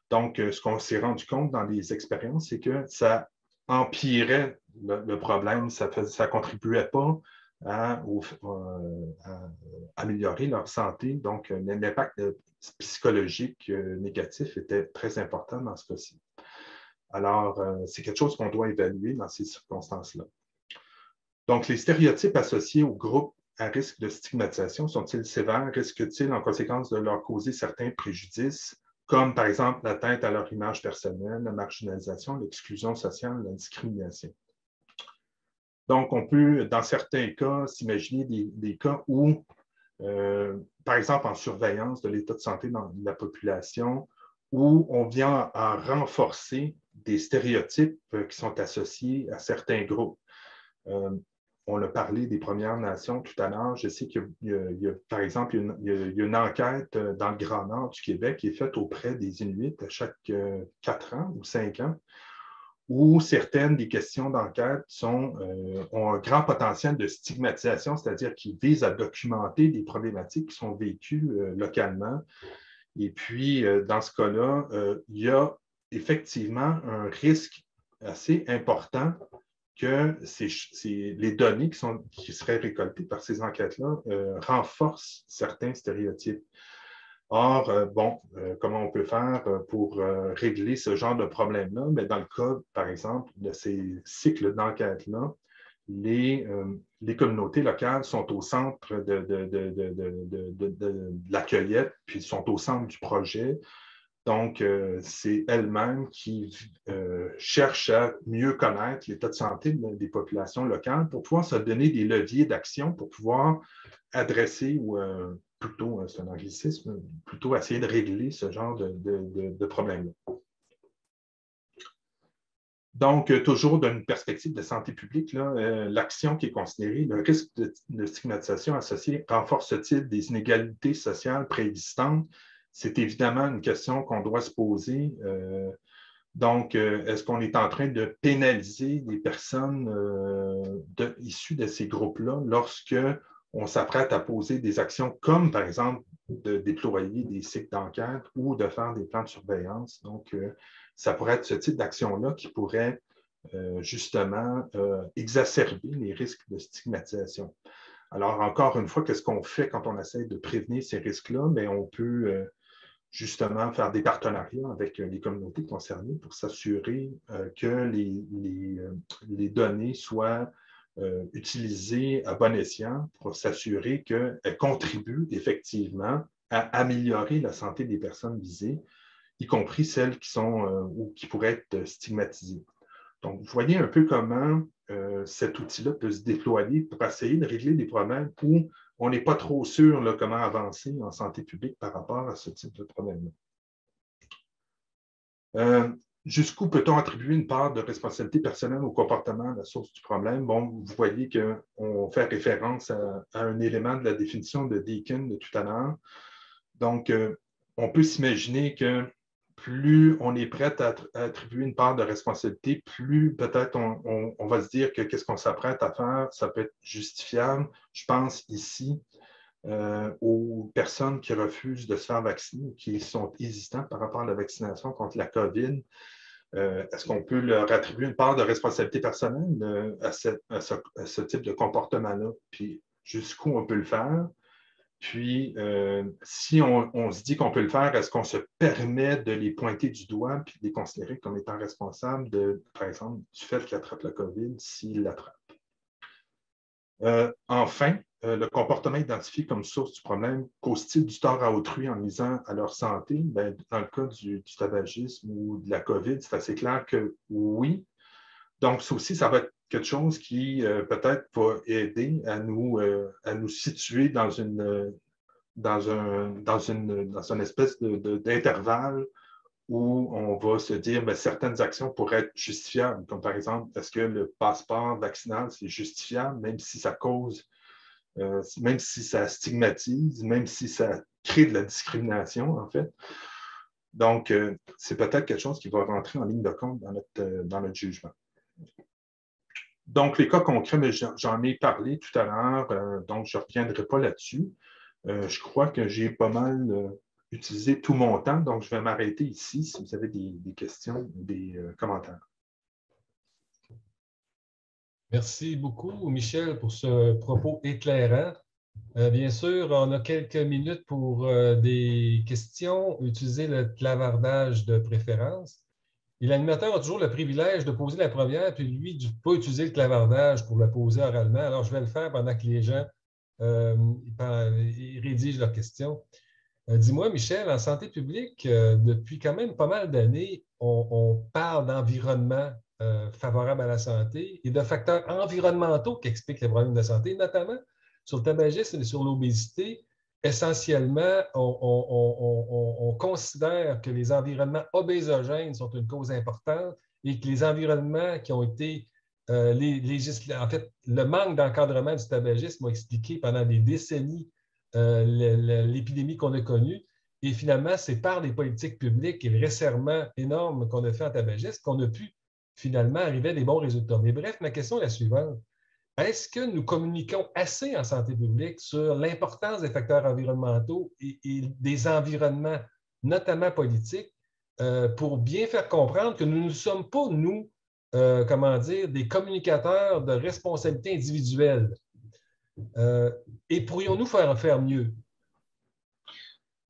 Donc, ce qu'on s'est rendu compte dans les expériences, c'est que ça empirait le problème, ça ne contribuait pas à améliorer leur santé. Donc, l'impact psychologique négatif était très important dans ce cas-ci. Alors, c'est quelque chose qu'on doit évaluer dans ces circonstances-là. Donc, les stéréotypes associés aux groupes à risque de stigmatisation sont-ils sévères? Risquent-ils en conséquence de leur causer certains préjudices, comme par exemple l'atteinte à leur image personnelle, la marginalisation, l'exclusion sociale, la discrimination? Donc, on peut, dans certains cas, s'imaginer des cas où, par exemple, en surveillance de l'état de santé dans la population, où on vient à renforcer des stéréotypes qui sont associés à certains groupes. On a parlé des Premières Nations tout à l'heure. Je sais qu'il y a, par exemple, il y a une enquête dans le Grand Nord du Québec qui est faite auprès des Inuits à chaque 4 ans ou 5 ans, où certaines des questions d'enquête ont un grand potentiel de stigmatisation, c'est-à-dire qu'ils visent à documenter des problématiques qui sont vécues localement. Et puis, dans ce cas-là, il y a effectivement un risque assez important que les données qui seraient récoltées par ces enquêtes-là renforcent certains stéréotypes. Or, comment on peut faire pour régler ce genre de problème-là? Mais dans le cas, par exemple, de ces cycles d'enquête-là, les communautés locales sont au centre de la cueillette, puis sont au centre du projet. Donc, c'est elles-mêmes qui cherchent à mieux connaître l'état de santé des populations locales pour pouvoir se donner des leviers d'action pour pouvoir adresser ou plutôt, c'est un anglicisme, plutôt essayer de régler ce genre de problème-là. Donc, toujours d'une perspective de santé publique, l'action qui est considérée, le risque de stigmatisation associé renforce-t-il des inégalités sociales préexistantes? C'est évidemment une question qu'on doit se poser. Donc, est-ce qu'on est en train de pénaliser les personnes issues de ces groupes-là lorsque on s'apprête à poser des actions comme, par exemple, de déployer des cycles d'enquête ou de faire des plans de surveillance? Donc, ça pourrait être ce type d'action-là qui pourrait justement exacerber les risques de stigmatisation. Alors, encore une fois, qu'est-ce qu'on fait quand on essaie de prévenir ces risques-là? Bien, on peut justement faire des partenariats avec les communautés concernées pour s'assurer que les données soient utilisées à bon escient pour s'assurer qu'elles contribuent effectivement à améliorer la santé des personnes visées, y compris celles qui sont ou qui pourraient être stigmatisées. Donc, vous voyez un peu comment cet outil-là peut se déployer pour essayer de régler des problèmes où on n'est pas trop sûr là, comment avancer en santé publique par rapport à ce type de problème-là. Jusqu'où peut-on attribuer une part de responsabilité personnelle au comportement à la source du problème? Bon, vous voyez qu'on fait référence à un élément de la définition de Deakin de tout à l'heure. Donc, on peut s'imaginer que plus on est prêt à attribuer une part de responsabilité, plus peut-être on va se dire que qu'est-ce qu'on s'apprête à faire, ça peut être justifiable. Je pense ici aux personnes qui refusent de se faire vacciner, qui sont hésitantes par rapport à la vaccination contre la COVID. Est-ce qu'on peut leur attribuer une part de responsabilité personnelle à ce type de comportement-là? Puis jusqu'où on peut le faire? Puis, si on se dit qu'on peut le faire, est-ce qu'on se permet de les pointer du doigt puis de les considérer comme étant responsables, par exemple, du fait qu'ils attrapent la COVID s'ils l'attrapent? Enfin, le comportement identifié comme source du problème cause-t-il du tort à autrui en nuisant à leur santé? Bien, dans le cas du tabagisme ou de la COVID, c'est assez clair que oui. Donc, ça aussi, ça va être quelque chose qui peut-être va aider à nous situer dans une espèce d'intervalle où on va se dire que certaines actions pourraient être justifiables, comme par exemple, est-ce que le passeport vaccinal, c'est justifiable, même si ça cause, même si ça stigmatise, même si ça crée de la discrimination, en fait. Donc, c'est peut-être quelque chose qui va rentrer en ligne de compte dans notre jugement. Donc, les cas concrets, mais j'en ai parlé tout à l'heure, donc je ne reviendrai pas là-dessus. Je crois que j'ai pas mal utilisé tout mon temps, donc je vais m'arrêter ici si vous avez des questions ou des commentaires. Merci beaucoup, Michel, pour ce propos éclairant. Bien sûr, on a quelques minutes pour des questions. Utilisez le clavardage de préférence. Et l'animateur a toujours le privilège de poser la première, puis lui, de ne pas utiliser le clavardage pour la poser oralement. Alors, je vais le faire pendant que les gens ils rédigent leurs questions. Dis-moi, Michel, en santé publique, depuis quand même pas mal d'années, on parle d'environnement favorable à la santé et de facteurs environnementaux qui expliquent les problèmes de santé, notamment sur le tabagisme et sur l'obésité. Essentiellement, on considère que les environnements obésogènes sont une cause importante et que les environnements qui ont été en fait, le manque d'encadrement du tabagisme a expliqué pendant des décennies l'épidémie qu'on a connue. Et finalement, c'est par les politiques publiques et le resserrement énorme qu'on a fait en tabagisme qu'on a pu finalement arriver à des bons résultats. Mais bref, ma question est la suivante. Est-ce que nous communiquons assez en santé publique sur l'importance des facteurs environnementaux et des environnements, notamment politiques, pour bien faire comprendre que nous ne sommes pas, nous, comment dire, des communicateurs de responsabilité individuelle. Et pourrions-nous faire mieux?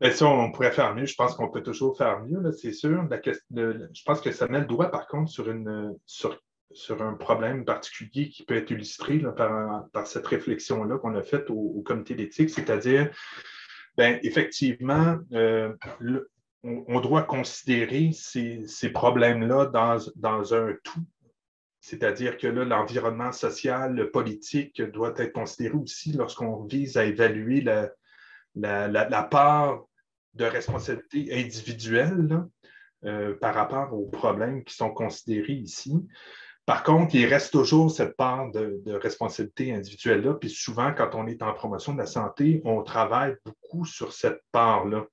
Bien, ça, on pourrait faire mieux. Je pense qu'on peut toujours faire mieux, c'est sûr. Je pense que ça met le doigt, par contre, sur un problème particulier qui peut être illustré là, par cette réflexion-là qu'on a faite au comité d'éthique, c'est-à-dire, bien, effectivement, on doit considérer ces problèmes-là dans un tout. C'est-à-dire que là, l'environnement social, le politique doit être considéré aussi lorsqu'on vise à évaluer la part de responsabilité individuelle là, par rapport aux problèmes qui sont considérés ici. Par contre, il reste toujours cette part de responsabilité individuelle-là. Puis souvent, quand on est en promotion de la santé, on travaille beaucoup sur cette part-là.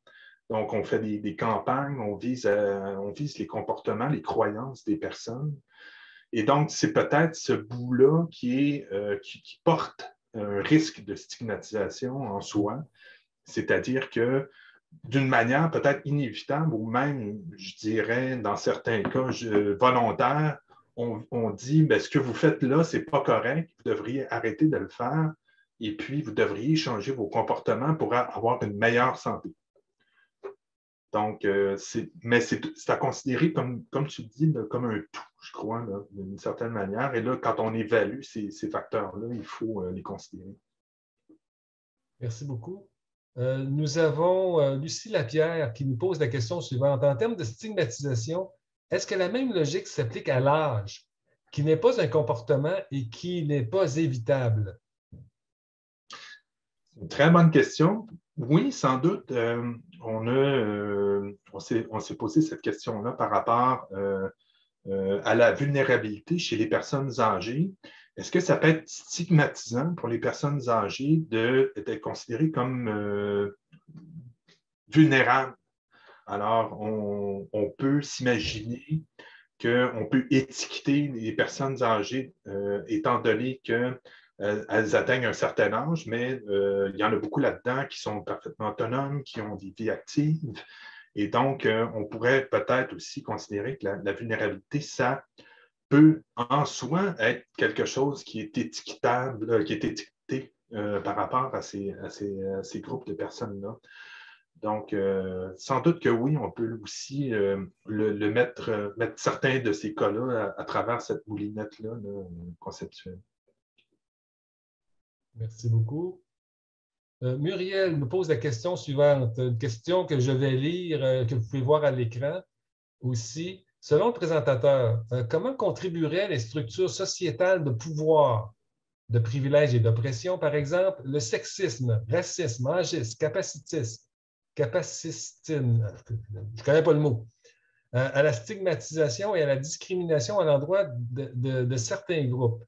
Donc, on fait des campagnes, on vise les comportements, les croyances des personnes. Et donc, c'est peut-être ce bout-là qui porte un risque de stigmatisation en soi. C'est-à-dire que, d'une manière peut-être inévitable ou même, je dirais, dans certains cas volontaires, on dit « ce que vous faites là, ce n'est pas correct, vous devriez arrêter de le faire et puis vous devriez changer vos comportements pour avoir une meilleure santé. » Donc, mais c'est à considérer, comme tu dis, comme un tout, je crois, d'une certaine manière. Et là, quand on évalue ces facteurs-là, il faut les considérer. Merci beaucoup. Nous avons Lucie Lapierre qui nous pose la question suivante. En termes de stigmatisation, est-ce que la même logique s'applique à l'âge, qui n'est pas un comportement et qui n'est pas évitable? Une très bonne question. Oui, sans doute. On s'est posé cette question-là par rapport à la vulnérabilité chez les personnes âgées. Est-ce que ça peut être stigmatisant pour les personnes âgées d'être considérées comme vulnérables? Alors, on peut s'imaginer qu'on peut étiqueter les personnes âgées étant donné qu'elles atteignent un certain âge, mais il y en a beaucoup là-dedans qui sont parfaitement autonomes, qui ont des vies actives. Et donc, on pourrait peut-être aussi considérer que la vulnérabilité, ça peut en soi être quelque chose qui est étiquetable, qui est étiqueté par rapport à ces groupes de personnes-là. Donc, sans doute que oui, on peut aussi le mettre certains de ces cas-là à travers cette moulinette-là conceptuelle. Merci beaucoup. Muriel nous pose la question suivante, une question que je vais lire, que vous pouvez voir à l'écran aussi. Selon le présentateur, comment contribueraient les structures sociétales de pouvoir, de privilèges et d'oppression, par exemple, le sexisme, racisme, agisme, capacitine, je ne connais pas le mot, à la stigmatisation et à la discrimination à l'endroit de certains groupes?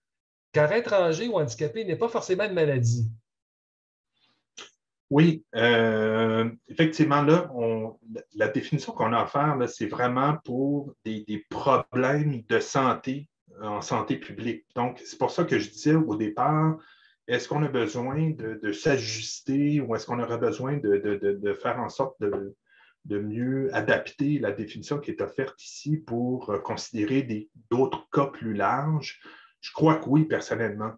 Car être âgé ou handicapé n'est pas forcément une maladie. Oui, effectivement, là, la définition qu'on a à faire, c'est vraiment pour des problèmes de santé en santé publique. Donc, c'est pour ça que je disais au départ, est-ce qu'on a besoin de s'ajuster ou est-ce qu'on aurait besoin de faire en sorte de mieux adapter la définition qui est offerte ici pour considérer d'autres cas plus larges? Je crois que oui, personnellement.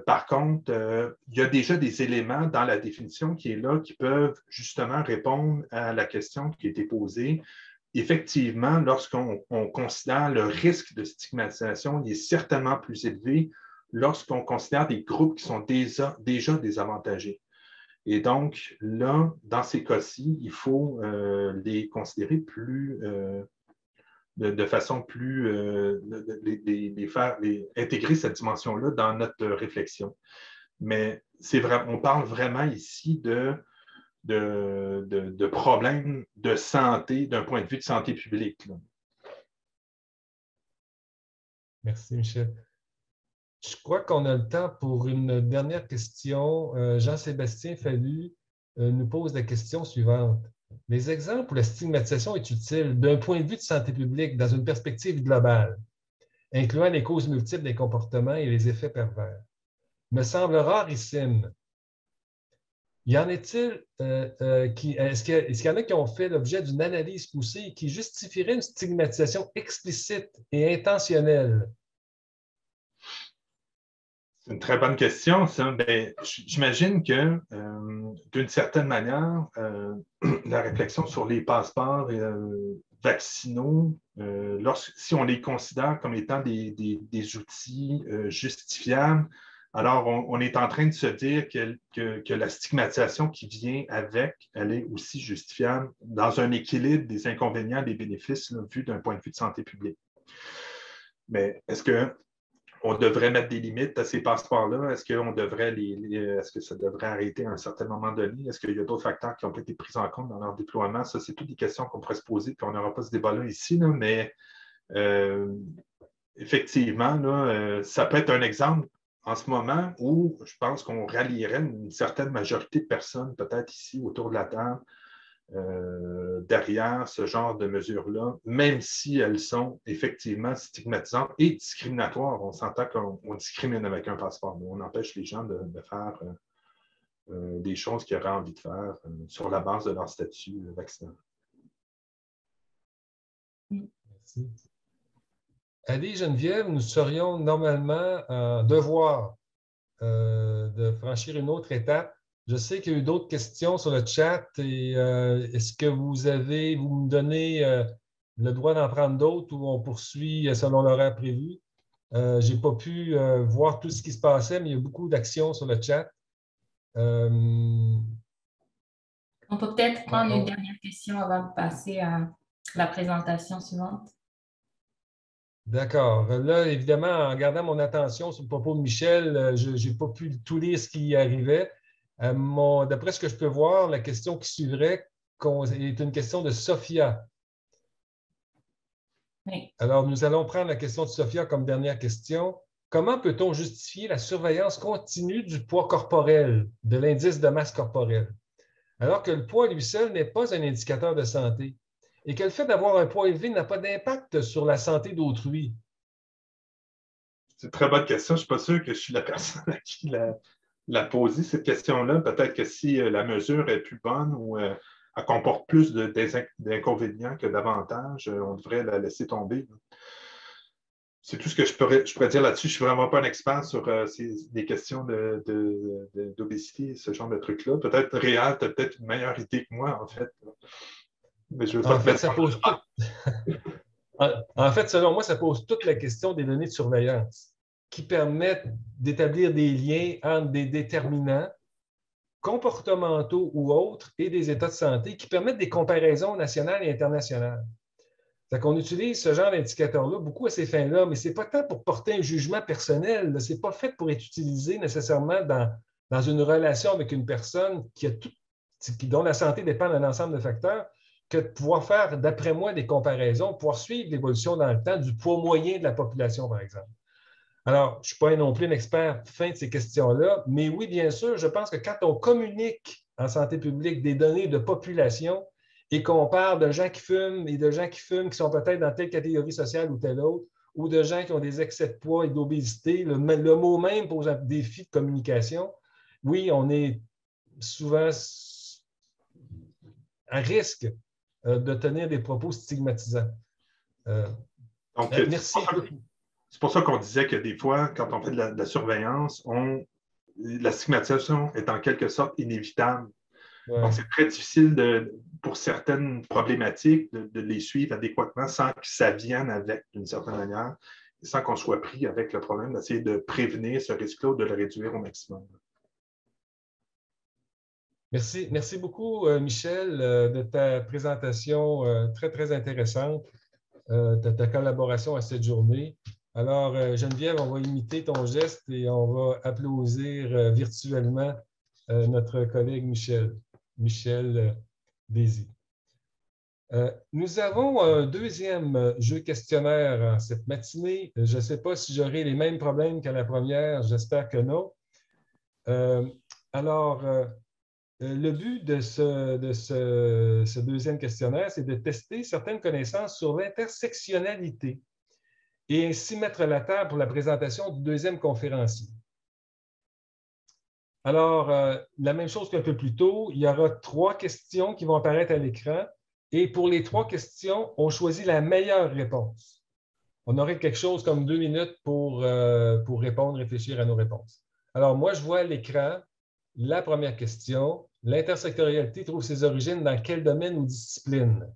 Par contre, il y a déjà des éléments dans la définition qui est là qui peuvent justement répondre à la question qui a été posée. Effectivement, lorsqu'on considère le risque de stigmatisation, il est certainement plus élevé lorsqu'on considère des groupes qui sont déjà désavantagés. Et donc, là, dans ces cas-ci, il faut les considérer plus de façon plus intégrer cette dimension-là dans notre réflexion. Mais c'est vrai, on parle vraiment ici de problèmes de santé d'un point de vue de santé publique. Là. Merci, Michel. Je crois qu'on a le temps pour une dernière question. Jean-Sébastien Fallu nous pose la question suivante. Les exemples où la stigmatisation est utile d'un point de vue de santé publique dans une perspective globale, incluant les causes multiples des comportements et les effets pervers, me semblent rarissimes. Y en est-il, est-ce qu'il y en a qui ont fait l'objet d'une analyse poussée qui justifierait une stigmatisation explicite et intentionnelle? C'est une très bonne question, ça. Ben, j'imagine que, d'une certaine manière, la réflexion sur les passeports vaccinaux, si on les considère comme étant des outils justifiables, alors on est en train de se dire que la stigmatisation qui vient avec, elle est aussi justifiable dans un équilibre des inconvénients et des bénéfices là, vu d'un point de vue de santé publique. Mais est-ce qu'on devrait mettre des limites à ces passeports-là? Est-ce que ça devrait arrêter à un certain moment donné? Est-ce qu'il y a d'autres facteurs qui ont été pris en compte dans leur déploiement? Ça, c'est toutes des questions qu'on pourrait se poser, puis on n'aura pas ce débat-là ici, là, mais effectivement, là, ça peut être un exemple en ce moment où je pense qu'on rallierait une certaine majorité de personnes, peut-être ici autour de la table, derrière ce genre de mesures-là, même si elles sont effectivement stigmatisantes et discriminatoires. On s'entend qu'on discrimine avec un passeport, mais on empêche les gens de faire des choses qu'ils auraient envie de faire sur la base de leur statut vaccinal. Merci. Ali, Geneviève, nous serions normalement en devoir de franchir une autre étape. Je sais qu'il y a eu d'autres questions sur le chat et est-ce que vous me donnez le droit d'en prendre d'autres ou on poursuit selon l'horaire prévu? Je n'ai pas pu voir tout ce qui se passait, mais il y a beaucoup d'actions sur le chat. On peut peut-être prendre une dernière question avant de passer à la présentation suivante. D'accord. Là, évidemment, en gardant mon attention sur le propos de Michel, je n'ai pas pu tout lire ce qui y arrivait. D'après ce que je peux voir, la question qui suivrait est une question de Sophia. Oui. Alors, nous allons prendre la question de Sophia comme dernière question. Comment peut-on justifier la surveillance continue du poids corporel, de l'indice de masse corporelle, alors que le poids lui seul n'est pas un indicateur de santé et que le fait d'avoir un poids élevé n'a pas d'impact sur la santé d'autrui? C'est une très bonne question. Je ne suis pas sûr que je suis la personne à qui la poser, cette question-là. Peut-être que si la mesure est plus bonne ou elle comporte plus d'inconvénients que d'avantages, on devrait la laisser tomber. C'est tout ce que je pourrais dire là-dessus. Je ne suis vraiment pas un expert sur des questions d'obésité et ce genre de trucs-là. Peut-être, Réal, tu as peut-être une meilleure idée que moi, en fait. Mais je veux pas En fait, en fait, selon moi, ça pose toute la question des données de surveillance qui permettent d'établir des liens entre des déterminants comportementaux ou autres et des états de santé qui permettent des comparaisons nationales et internationales. On utilise ce genre d'indicateur-là beaucoup à ces fins-là, mais ce n'est pas tant pour porter un jugement personnel. Ce n'est pas fait pour être utilisé nécessairement dans une relation avec une personne dont la santé dépend d'un ensemble de facteurs, que de pouvoir faire, d'après moi, des comparaisons, pouvoir suivre l'évolution dans le temps du poids moyen de la population, par exemple. Alors, je ne suis pas non plus un expert fin de ces questions-là, mais oui, bien sûr, je pense que quand on communique en santé publique des données de population et qu'on parle de gens qui fument et de gens qui fument qui sont peut-être dans telle catégorie sociale ou telle autre, ou de gens qui ont des excès de poids et d'obésité, le mot même pose un défi de communication. Oui, on est souvent à risque de tenir des propos stigmatisants. Donc, merci. C'est pour ça qu'on disait que des fois, quand on fait de la surveillance, la stigmatisation est en quelque sorte inévitable. Ouais. Donc, c'est très difficile pour certaines problématiques de les suivre adéquatement sans que ça vienne avec, d'une certaine manière, sans qu'on soit pris avec le problème, d'essayer de prévenir ce risque-là ou de le réduire au maximum. Merci. Merci beaucoup, Michel, de ta présentation très, très intéressante, de ta collaboration à cette journée. Alors, Geneviève, on va imiter ton geste et on va applaudir virtuellement notre collègue Michel Désy. Nous avons un deuxième jeu questionnaire cette matinée. Je ne sais pas si j'aurai les mêmes problèmes qu'à la première, j'espère que non. Le but de ce deuxième questionnaire, c'est de tester certaines connaissances sur l'intersectionnalité et ainsi mettre la table pour la présentation du deuxième conférencier. Alors, la même chose qu'un peu plus tôt, il y aura 3 questions qui vont apparaître à l'écran. Et pour les 3 questions, on choisit la meilleure réponse. On aurait quelque chose comme 2 minutes pour répondre, réfléchir à nos réponses. Alors, moi, je vois à l'écran la première question. L'intersectorialité trouve ses origines dans quel domaine ou discipline?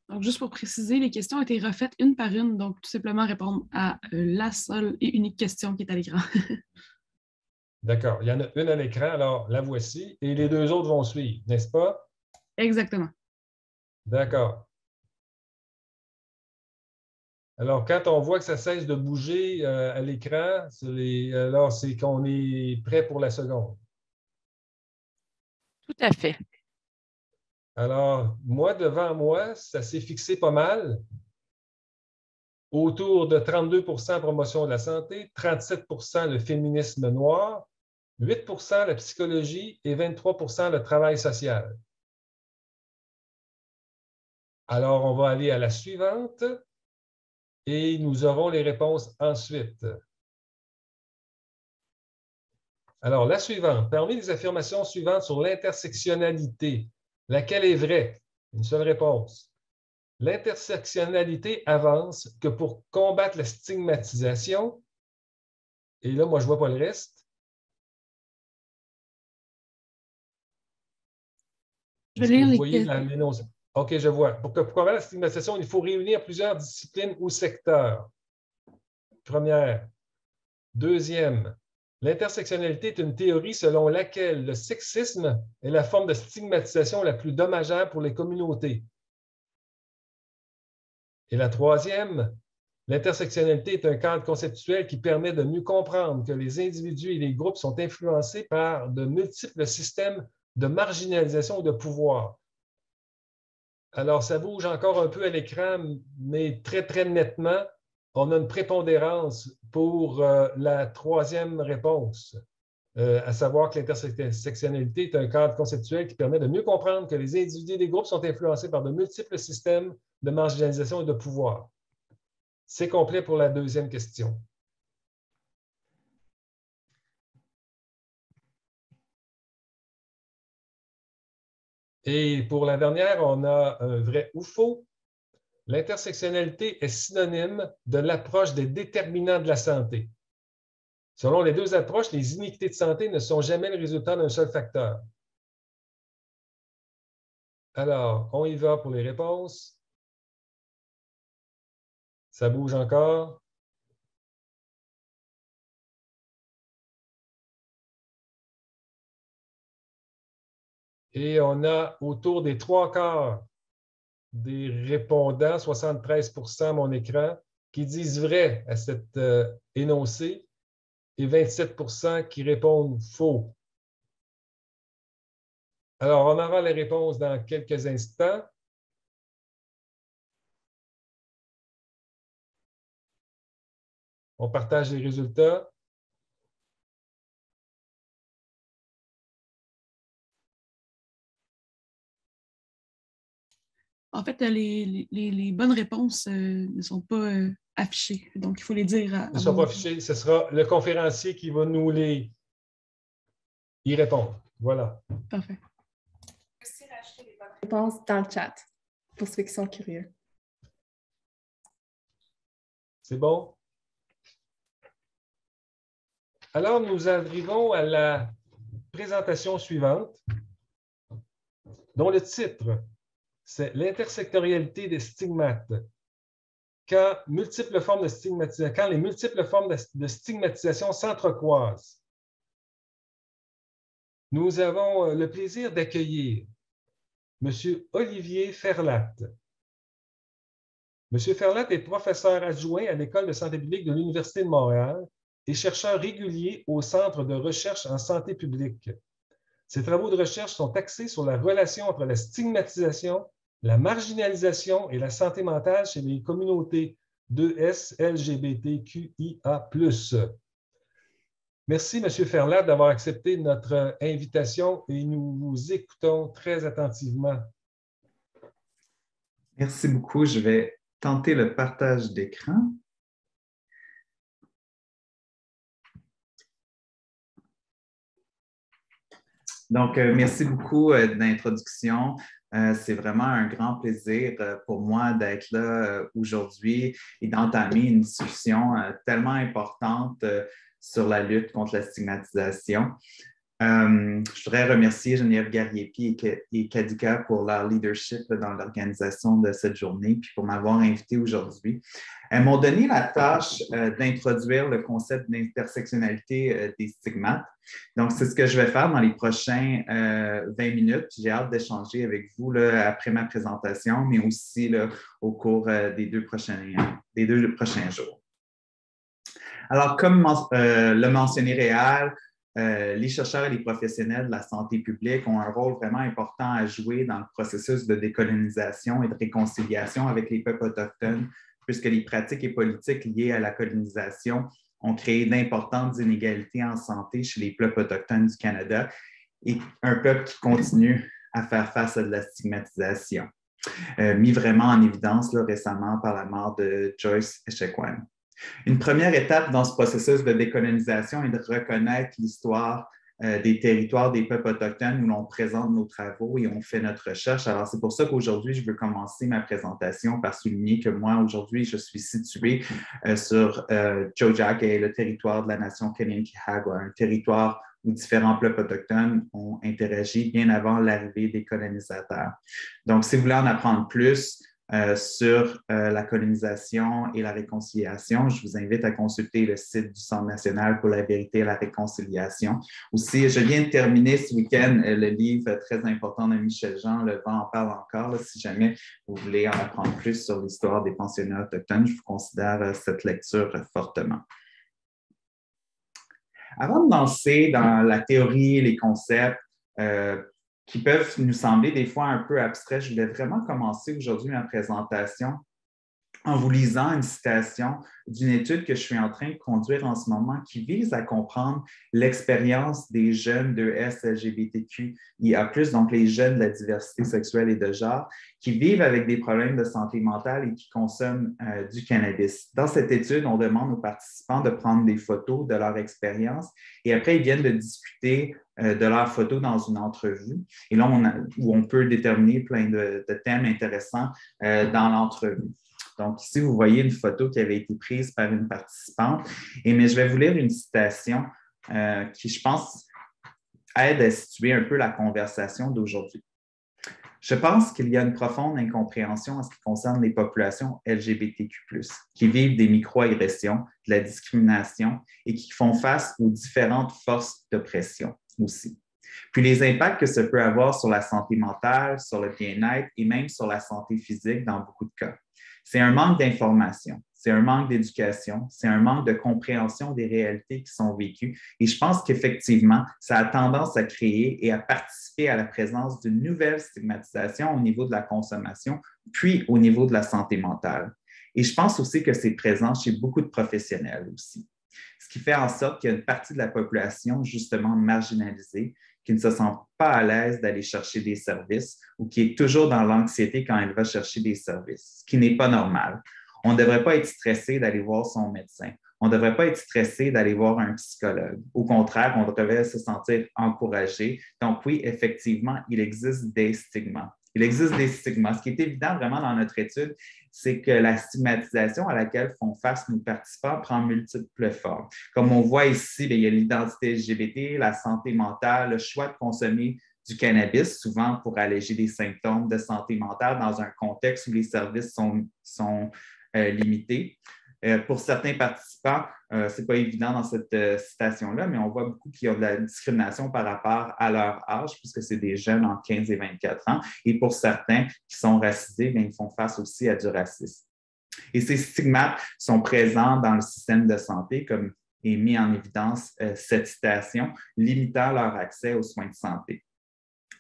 Donc, juste pour préciser, les questions ont été refaites une par une, donc tout simplement répondre à la seule et unique question qui est à l'écran. D'accord. Il y en a une à l'écran, alors la voici, et les 2 autres vont suivre, n'est-ce pas? Exactement. D'accord. Alors, quand on voit que ça cesse de bouger à l'écran, alors c'est qu'on est prêt pour la seconde. Tout à fait. Alors, moi, devant moi, ça s'est fixé pas mal. Autour de 32 promotion de la santé, 37 le féminisme noir, 8 la psychologie et 23 le travail social. Alors, on va aller à la suivante et nous aurons les réponses ensuite. Alors, la suivante. Parmi les affirmations suivantes sur l'intersectionnalité, laquelle est vraie? Une seule réponse. L'intersectionnalité avance que pour combattre la stigmatisation, et là, moi, je ne vois pas le reste. Je vais lire les voyez l'énoncé. OK, je vois. Pour combattre la stigmatisation, il faut réunir plusieurs disciplines ou secteurs. Première. Deuxième, l'intersectionnalité est une théorie selon laquelle le sexisme est la forme de stigmatisation la plus dommageable pour les communautés. Et la troisième, l'intersectionnalité est un cadre conceptuel qui permet de mieux comprendre que les individus et les groupes sont influencés par de multiples systèmes de marginalisation ou de pouvoir. Alors, ça bouge encore un peu à l'écran, mais très, très nettement, on a une prépondérance pour la troisième réponse, à savoir que l'intersectionnalité est un cadre conceptuel qui permet de mieux comprendre que les individus et les groupes sont influencés par de multiples systèmes de marginalisation et de pouvoir. C'est complet pour la deuxième question. Et pour la dernière, on a un vrai ou faux. L'intersectionnalité est synonyme de l'approche des déterminants de la santé. Selon les 2 approches, les iniquités de santé ne sont jamais le résultat d'un seul facteur. Alors, on y va pour les réponses. Ça bouge encore. Et on a autour des 3/4 des répondants, 73 mon écran, qui disent vrai à cet énoncé et 27 qui répondent faux. Alors, on aura les réponses dans quelques instants. On partage les résultats. En fait, les bonnes réponses ne sont pas affichées. Donc, il faut les dire à Ne sont pas affichés. Ce sera le conférencier qui va nous y répondre. Voilà. Parfait. Aussi rajouter les bonnes réponses dans le chat pour ceux qui sont curieux. C'est bon? Alors, nous arrivons à la présentation suivante, dont le titre, c'est l'intersectorialité des stigmates. Quand les multiples formes de stigmatisation s'entrecroisent. Nous avons le plaisir d'accueillir M. Olivier Ferlat. M. Ferlat est professeur adjoint à l'École de santé publique de l'Université de Montréal et chercheur régulier au Centre de recherche en santé publique. Ses travaux de recherche sont axés sur la relation entre la stigmatisation, la marginalisation et la santé mentale chez les communautés 2S LGBTQIA+. Merci, M. Ferlat, d'avoir accepté notre invitation et nous vous écoutons très attentivement. Merci beaucoup. Je vais tenter le partage d'écran. Donc, merci beaucoup d'introduction. C'est vraiment un grand plaisir pour moi d'être là aujourd'hui et d'entamer une discussion tellement importante sur la lutte contre la stigmatisation. Je voudrais remercier Geneviève Gariepi et Kadika pour leur leadership dans l'organisation de cette journée, puis pour m'avoir invité aujourd'hui. Elles m'ont donné la tâche d'introduire le concept d'intersectionnalité des stigmates. Donc, c'est ce que je vais faire dans les prochains 20 minutes. J'ai hâte d'échanger avec vous là, après ma présentation, mais aussi là, au cours des deux prochains jours. Alors, comme l'a mentionné Réal, les chercheurs et les professionnels de la santé publique ont un rôle vraiment important à jouer dans le processus de décolonisation et de réconciliation avec les peuples autochtones, puisque les pratiques et politiques liées à la colonisation ont créé d'importantes inégalités en santé chez les peuples autochtones du Canada et un peuple qui continue à faire face à de la stigmatisation, mis vraiment en évidence là, récemment par la mort de Joyce Echequan. Une première étape dans ce processus de décolonisation est de reconnaître l'histoire des territoires des peuples autochtones où l'on présente nos travaux et on fait notre recherche. Alors, c'est pour ça qu'aujourd'hui, je veux commencer ma présentation par souligner que moi, aujourd'hui, je suis situé sur Tiohtià:ke, qui est le territoire de la nation Kanien'kehá:ka, un territoire où différents peuples autochtones ont interagi bien avant l'arrivée des colonisateurs. Donc, si vous voulez en apprendre plus, sur la colonisation et la réconciliation, je vous invite à consulter le site du Centre national pour la vérité et la réconciliation. Aussi, je viens de terminer ce week-end le livre très important de Michel Jean, Le vent en parle encore. Là, si jamais vous voulez en apprendre plus sur l'histoire des pensionnats autochtones, je vous considère cette lecture fortement. Avant de lancer dans la théorie, les concepts, qui peuvent nous sembler des fois un peu abstraits, je voulais vraiment commencer aujourd'hui ma présentation en vous lisant une citation d'une étude que je suis en train de conduire en ce moment qui vise à comprendre l'expérience des jeunes d'ES LGBTQIA+, donc les jeunes de la diversité sexuelle et de genre, qui vivent avec des problèmes de santé mentale et qui consomment du cannabis. Dans cette étude, on demande aux participants de prendre des photos de leur expérience et après, ils viennent de discuter de leurs photos dans une entrevue. Et là, où on peut déterminer plein de thèmes intéressants dans l'entrevue. Donc, ici, vous voyez une photo qui avait été prise par une participante. Mais je vais vous lire une citation qui, je pense, aide à situer un peu la conversation d'aujourd'hui. Je pense qu'il y a une profonde incompréhension en ce qui concerne les populations LGBTQ+, qui vivent des microagressions, de la discrimination et qui font face aux différentes forces d'oppression aussi. Puis les impacts que ça peut avoir sur la santé mentale, sur le bien-être et même sur la santé physique dans beaucoup de cas. C'est un manque d'information, c'est un manque d'éducation, c'est un manque de compréhension des réalités qui sont vécues. Et je pense qu'effectivement, ça a tendance à créer et à participer à la présence d'une nouvelle stigmatisation au niveau de la consommation, puis au niveau de la santé mentale. Et je pense aussi que c'est présent chez beaucoup de professionnels aussi. Ce qui fait en sorte qu'il y a une partie de la population justement marginalisée qui ne se sent pas à l'aise d'aller chercher des services ou qui est toujours dans l'anxiété quand elle va chercher des services, ce qui n'est pas normal. On ne devrait pas être stressé d'aller voir son médecin. On ne devrait pas être stressé d'aller voir un psychologue. Au contraire, on devrait se sentir encouragé. Donc oui, effectivement, il existe des stigmas. Il existe des stigmas. Ce qui est évident vraiment dans notre étude, c'est que la stigmatisation à laquelle font face nos participants prend multiples formes. Comme on voit ici, il y a l'identité LGBT, la santé mentale, le choix de consommer du cannabis, souvent pour alléger des symptômes de santé mentale dans un contexte où les services sont limités. Pour certains participants, ce n'est pas évident dans cette citation-là, mais on voit beaucoup qu'il y a de la discrimination par rapport à leur âge, puisque c'est des jeunes entre 15 et 24 ans. Et pour certains qui sont racisés, bien, ils font face aussi à du racisme. Et ces stigmates sont présents dans le système de santé, comme est mis en évidence cette citation, limitant leur accès aux soins de santé.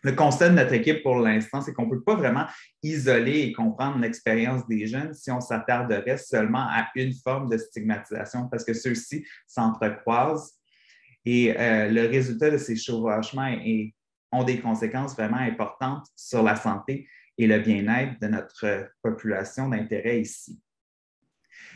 Le constat de notre équipe pour l'instant, c'est qu'on ne peut pas vraiment isoler et comprendre l'expérience des jeunes si on s'attarderait seulement à une forme de stigmatisation parce que ceux-ci s'entrecroisent et le résultat de ces chevauchements ont des conséquences vraiment importantes sur la santé et le bien-être de notre population d'intérêt ici.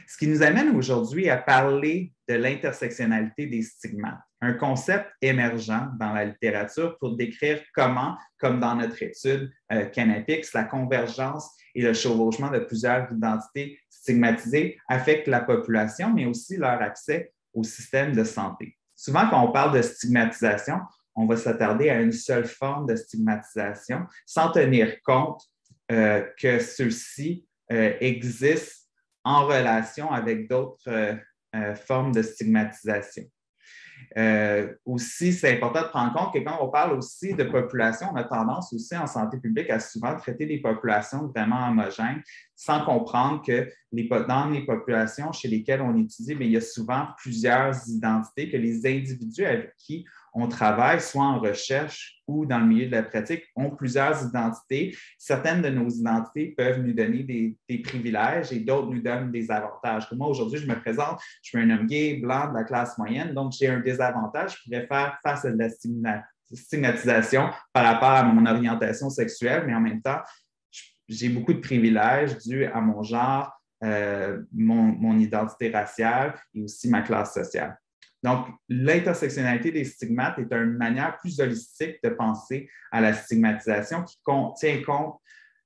Ce qui nous amène aujourd'hui à parler de l'intersectionnalité des stigmates, un concept émergent dans la littérature pour décrire comment, comme dans notre étude Canapix, la convergence et le chevauchement de plusieurs identités stigmatisées affectent la population, mais aussi leur accès au système de santé. Souvent, quand on parle de stigmatisation, on va s'attarder à une seule forme de stigmatisation sans tenir compte que ceux-ci existent en relation avec d'autres formes de stigmatisation. Aussi, c'est important de prendre compte que quand on parle aussi de population, on a tendance aussi en santé publique à souvent traiter des populations vraiment homogènes sans comprendre que dans les populations chez lesquelles on étudie, bien, il y a souvent plusieurs identités que les individus avec qui on travaille, soit en recherche ou dans le milieu de la pratique, ont plusieurs identités. Certaines de nos identités peuvent nous donner des privilèges et d'autres nous donnent des avantages. Comme moi, aujourd'hui, je me présente, je suis un homme gay, blanc, de la classe moyenne, donc j'ai un désavantage. Je pourrais faire face à de la stigmatisation par rapport à mon orientation sexuelle, mais en même temps, j'ai beaucoup de privilèges dus à mon genre, mon identité raciale et aussi ma classe sociale. Donc, l'intersectionnalité des stigmates est une manière plus holistique de penser à la stigmatisation qui tient compte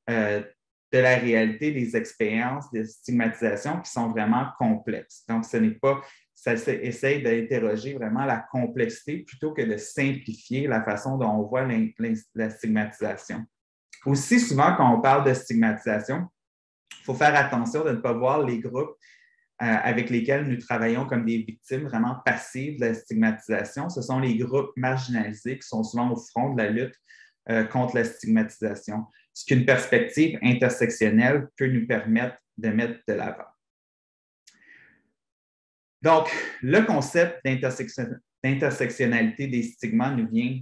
de la réalité des expériences de stigmatisation qui sont vraiment complexes. Donc, ce n'est pas, ça essaye d'interroger vraiment la complexité plutôt que de simplifier la façon dont on voit la stigmatisation. Aussi, souvent, quand on parle de stigmatisation, il faut faire attention de ne pas voir les groupes avec lesquels nous travaillons comme des victimes vraiment passives de la stigmatisation. Ce sont les groupes marginalisés qui sont souvent au front de la lutte contre la stigmatisation, ce qu'une perspective intersectionnelle peut nous permettre de mettre de l'avant. Donc, le concept d'intersectionnalité des stigmates nous vient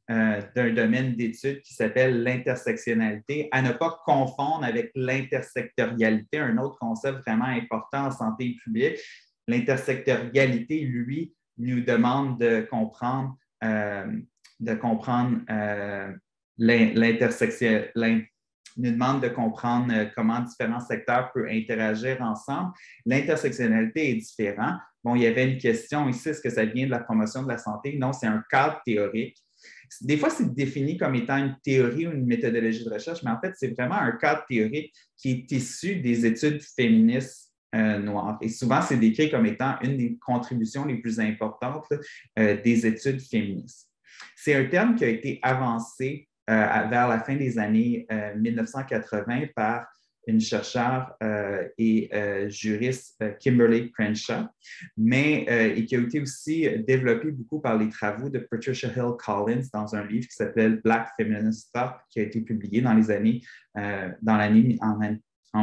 d'un domaine d'études qui s'appelle l'intersectionnalité, à ne pas confondre avec l'intersectorialité, un autre concept vraiment important en santé publique. L'intersectorialité, lui, nous demande de comprendre comment différents secteurs peuvent interagir ensemble. L'intersectionnalité est différente. Bon, il y avait une question ici, est-ce que ça vient de la promotion de la santé? Non, c'est un cadre théorique. Des fois, c'est défini comme étant une théorie ou une méthodologie de recherche, mais en fait, c'est vraiment un cadre théorique qui est issu des études féministes noires. Et souvent, c'est décrit comme étant une des contributions les plus importantes des études féministes. C'est un terme qui a été avancé vers la fin des années 1980 par une chercheure et juriste, Kimberly Crenshaw, et qui a été aussi développé beaucoup par les travaux de Patricia Hill Collins dans un livre qui s'appelle Black Feminist Thought, qui a été publié en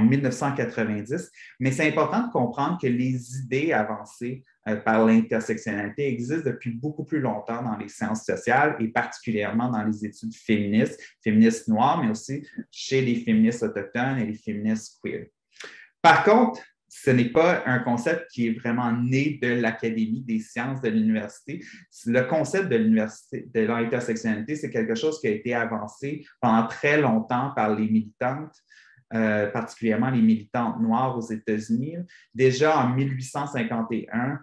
1990. Mais c'est important de comprendre que les idées avancées par l'intersectionnalité existent depuis beaucoup plus longtemps dans les sciences sociales et particulièrement dans les études féministes noires, mais aussi chez les féministes autochtones et les féministes queer. Par contre, ce n'est pas un concept qui est vraiment né de l'Académie des sciences de l'université. Le concept de l'intersectionnalité, c'est quelque chose qui a été avancé pendant très longtemps par les militantes, particulièrement les militantes noires aux États-Unis. Déjà en 1851,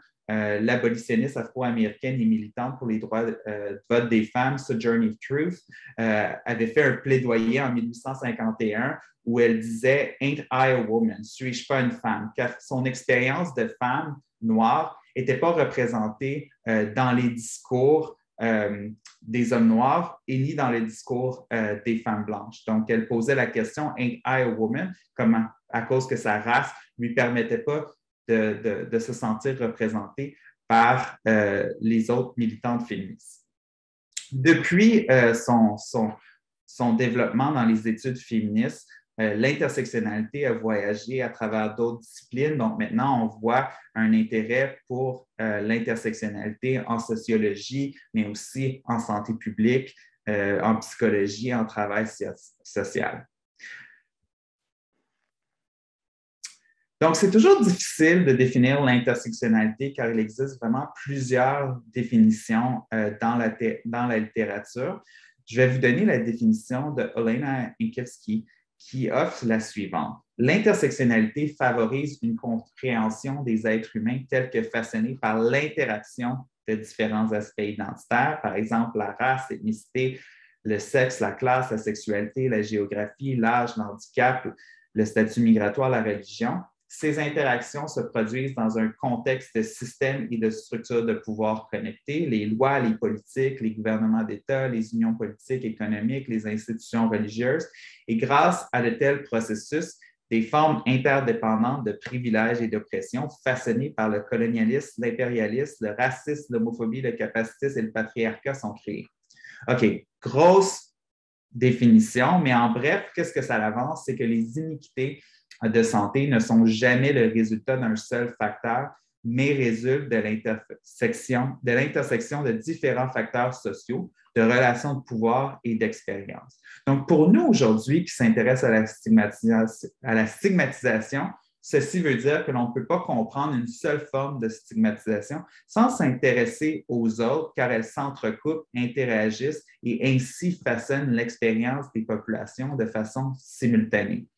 l'abolitionniste afro-américaine et militante pour les droits de vote des femmes, Sojourner Truth, avait fait un plaidoyer en 1851 où elle disait « Ain't I a woman? Suis-je pas une femme? » Car son expérience de femme noire n'était pas représentée dans les discours des hommes noirs et ni dans les discours des femmes blanches. Donc, elle posait la question « Ain't I a woman? » Comment, à cause que sa race ne lui permettait pas de se sentir représentée par les autres militantes féministes. Depuis son développement dans les études féministes, l'intersectionnalité a voyagé à travers d'autres disciplines. Donc, maintenant, on voit un intérêt pour l'intersectionnalité en sociologie, mais aussi en santé publique, en psychologie, en travail social. Donc, c'est toujours difficile de définir l'intersectionnalité car il existe vraiment plusieurs définitions dans la littérature. Je vais vous donner la définition de Olena Inkevsky qui offre la suivante. L'intersectionnalité favorise une compréhension des êtres humains telle que façonnée par l'interaction de différents aspects identitaires, par exemple la race, l'ethnicité, le sexe, la classe, la sexualité, la géographie, l'âge, l'handicap, le statut migratoire, la religion. Ces interactions se produisent dans un contexte de systèmes et de structures de pouvoir connectés, les lois, les politiques, les gouvernements d'État, les unions politiques, économiques, les institutions religieuses. Et grâce à de tels processus, des formes interdépendantes de privilèges et d'oppression façonnées par le colonialisme, l'impérialisme, le racisme, l'homophobie, le capacitisme et le patriarcat sont créées. OK, grosse définition, mais en bref, qu'est-ce que ça avance? C'est que les iniquités de santé ne sont jamais le résultat d'un seul facteur, mais résultent de l'intersection de différents facteurs sociaux, de relations de pouvoir et d'expérience. Donc, pour nous aujourd'hui qui s'intéressent à la stigmatisation, ceci veut dire que l'on ne peut pas comprendre une seule forme de stigmatisation sans s'intéresser aux autres, car elles s'entrecoupent, interagissent et ainsi façonnent l'expérience des populations de façon simultanée.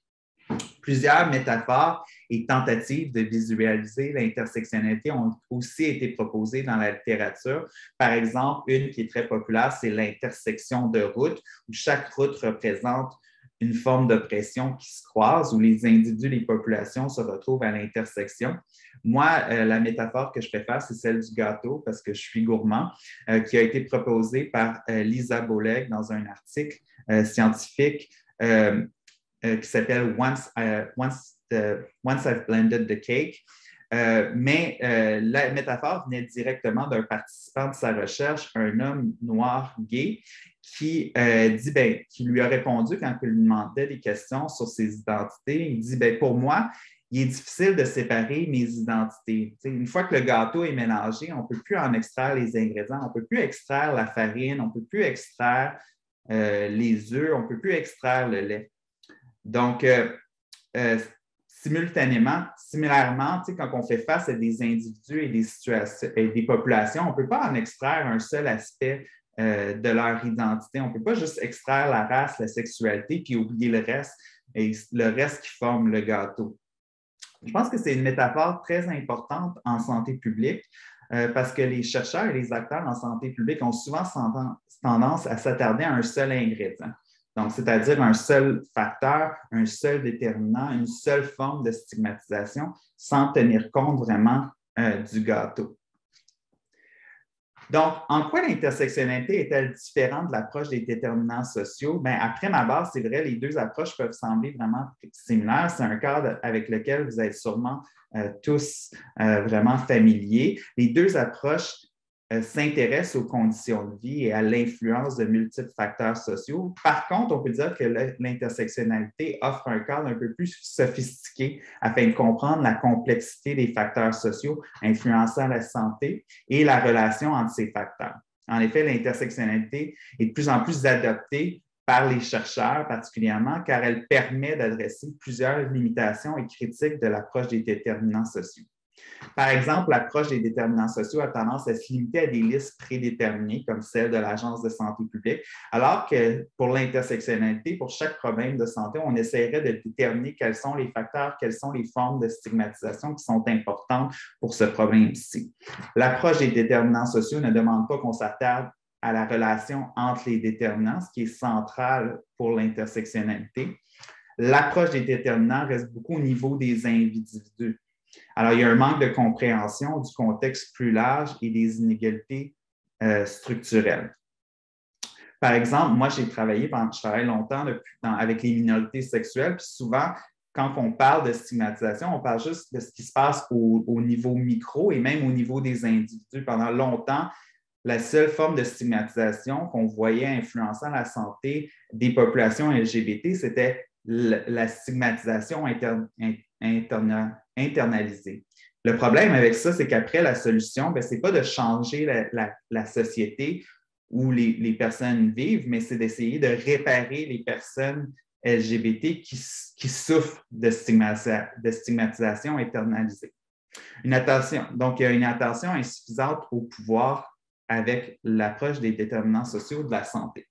Plusieurs métaphores et tentatives de visualiser l'intersectionnalité ont aussi été proposées dans la littérature. Par exemple, une qui est très populaire, c'est l'intersection de routes, où chaque route représente une forme d'oppression qui se croise, où les individus, les populations se retrouvent à l'intersection. Moi, la métaphore que je préfère, c'est celle du gâteau, parce que je suis gourmand, qui a été proposée par Lisa Boleg dans un article scientifique qui s'appelle Once I've Blended the Cake. Mais la métaphore venait directement d'un participant de sa recherche, un homme noir gay, qui qui lui a répondu quand il lui demandait des questions sur ses identités. Il dit, pour moi, il est difficile de séparer mes identités. Une fois que le gâteau est mélangé, on ne peut plus en extraire les ingrédients, on ne peut plus extraire la farine, on ne peut plus extraire les œufs, on ne peut plus extraire le lait. Donc, similairement, quand on fait face à des individus et des situations et des populations, on ne peut pas en extraire un seul aspect de leur identité. On ne peut pas juste extraire la race, la sexualité, puis oublier le reste, et le reste qui forme le gâteau. Je pense que c'est une métaphore très importante en santé publique parce que les chercheurs et les acteurs en santé publique ont souvent tendance à s'attarder à un seul ingrédient. Donc, c'est-à-dire un seul facteur, un seul déterminant, une seule forme de stigmatisation sans tenir compte vraiment du gâteau. Donc, en quoi l'intersectionnalité est-elle différente de l'approche des déterminants sociaux? Après ma base, c'est vrai, les deux approches peuvent sembler vraiment similaires. C'est un cadre avec lequel vous êtes sûrement tous vraiment familiers. Les deux approches s'intéressent aux conditions de vie et à l'influence de multiples facteurs sociaux. Par contre, on peut dire que l'intersectionnalité offre un cadre un peu plus sophistiqué afin de comprendre la complexité des facteurs sociaux influençant la santé et la relation entre ces facteurs. En effet, l'intersectionnalité est de plus en plus adoptée par les chercheurs particulièrement, car elle permet d'adresser plusieurs limitations et critiques de l'approche des déterminants sociaux. Par exemple, l'approche des déterminants sociaux a tendance à se limiter à des listes prédéterminées, comme celle de l'Agence de santé publique, alors que pour l'intersectionnalité, pour chaque problème de santé, on essaierait de déterminer quels sont les facteurs, quelles sont les formes de stigmatisation qui sont importantes pour ce problème-ci. L'approche des déterminants sociaux ne demande pas qu'on s'attarde à la relation entre les déterminants, ce qui est central pour l'intersectionnalité. L'approche des déterminants reste beaucoup au niveau des individus. Alors, il y a un manque de compréhension du contexte plus large et des inégalités structurelles. Par exemple, moi, je travaille longtemps avec les minorités sexuelles, puis souvent, quand on parle de stigmatisation, on parle juste de ce qui se passe au niveau micro et même au niveau des individus. Pendant longtemps, la seule forme de stigmatisation qu'on voyait influençant la santé des populations LGBT, c'était la stigmatisation internalisée. Le problème avec ça, c'est qu'après, la solution, ce n'est pas de changer la société où les personnes vivent, mais c'est d'essayer de réparer les personnes LGBT qui souffrent de stigmatisation internalisée. Donc, il y a une attention insuffisante au pouvoir avec l'approche des déterminants sociaux de la santé.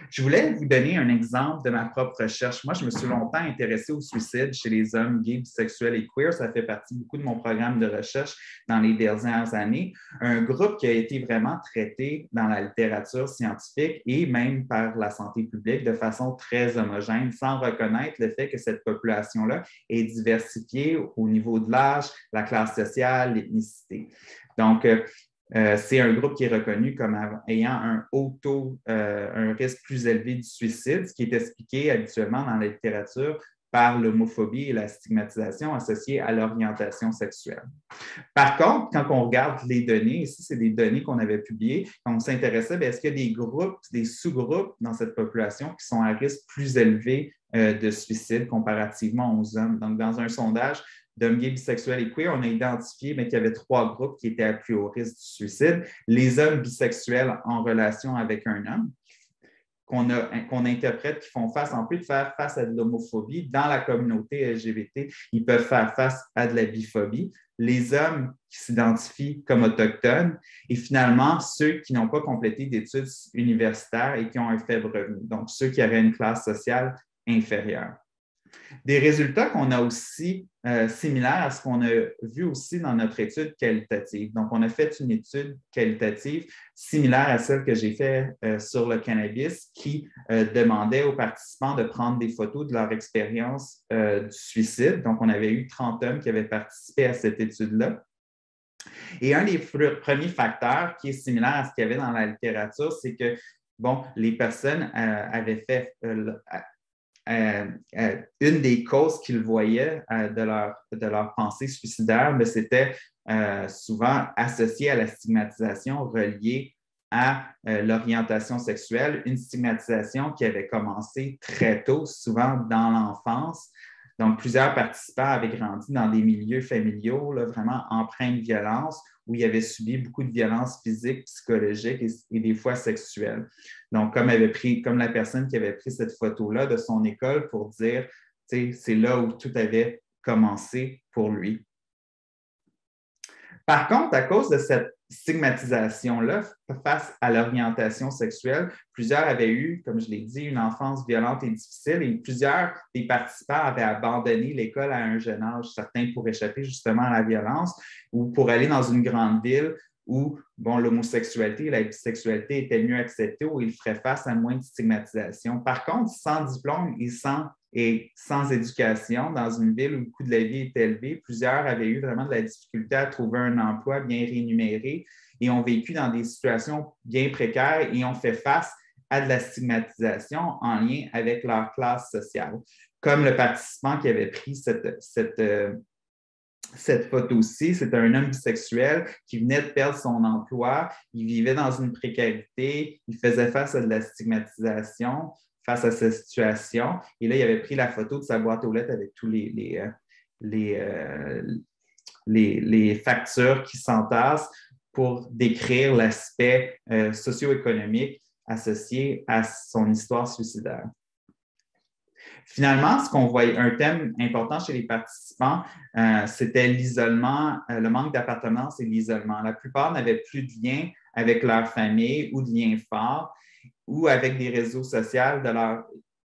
Je voulais vous donner un exemple de ma propre recherche. Moi, je me suis longtemps intéressée au suicide chez les hommes gays, bisexuels et queer. Ça fait partie beaucoup de mon programme de recherche dans les dernières années. Un groupe qui a été vraiment traité dans la littérature scientifique et même par la santé publique de façon très homogène, sans reconnaître le fait que cette population-là est diversifiée au niveau de l'âge, la classe sociale, l'ethnicité. Donc, c'est un groupe qui est reconnu comme ayant un haut taux, un risque plus élevé du suicide, ce qui est expliqué habituellement dans la littérature par l'homophobie et la stigmatisation associée à l'orientation sexuelle. Par contre, quand on regarde les données, ici, c'est des données qu'on avait publiées, quand on s'intéressait, est-ce qu'il y a des groupes, des sous-groupes dans cette population qui sont à risque plus élevé de suicide comparativement aux hommes? Donc, dans un sondage d'hommes gays, bisexuels et queer, on a identifié qu'il y avait 3 groupes qui étaient à plus haut risque du suicide. Les hommes bisexuels en relation avec un homme, qu'on interprète, qui font face, en plus de faire face à de l'homophobie, dans la communauté LGBT, ils peuvent faire face à de la biphobie. Les hommes qui s'identifient comme autochtones et finalement ceux qui n'ont pas complété d'études universitaires et qui ont un faible revenu, donc ceux qui auraient une classe sociale inférieure. Des résultats qu'on a aussi similaires à ce qu'on a vu aussi dans notre étude qualitative. Donc, on a fait une étude qualitative similaire à celle que j'ai faite sur le cannabis qui demandait aux participants de prendre des photos de leur expérience du suicide. Donc, on avait eu 30 hommes qui avaient participé à cette étude-là. Et un des premiers facteurs qui est similaire à ce qu'il y avait dans la littérature, c'est que, bon, les personnes avaient fait une des causes qu'ils voyaient de leur pensée suicidaire, mais c'était souvent associé à la stigmatisation reliée à l'orientation sexuelle, une stigmatisation qui avait commencé très tôt, souvent dans l'enfance. Donc, plusieurs participants avaient grandi dans des milieux familiaux là, vraiment empreints de violence, où ils avaient subi beaucoup de violences physiques, psychologiques et des fois sexuelles. Donc, comme la personne qui avait pris cette photo-là de son école pour dire, c'est là où tout avait commencé pour lui. Par contre, à cause de cette stigmatisation-là face à l'orientation sexuelle, plusieurs avaient eu, comme je l'ai dit, une enfance violente et difficile et plusieurs des participants avaient abandonné l'école à un jeune âge, certains pour échapper justement à la violence ou pour aller dans une grande ville où l'homosexualité et la bisexualité étaient mieux acceptées, où ils feraient face à moins de stigmatisation. Par contre, sans diplôme et sans éducation, dans une ville où le coût de la vie est élevé, plusieurs avaient eu vraiment de la difficulté à trouver un emploi bien rémunéré et ont vécu dans des situations bien précaires et ont fait face à de la stigmatisation en lien avec leur classe sociale. Comme le participant qui avait pris cette photo-ci, c'est un homme bisexuel qui venait de perdre son emploi, il vivait dans une précarité, il faisait face à de la stigmatisation face à cette situation. Et là, il avait pris la photo de sa boîte aux lettres avec tous les factures qui s'entassent pour décrire l'aspect socio-économique associé à son histoire suicidaire. Finalement, ce qu'on voyait, un thème important chez les participants, c'était l'isolement, le manque d'appartenance et l'isolement. La plupart n'avaient plus de lien avec leur famille ou de lien fort ou avec des réseaux sociaux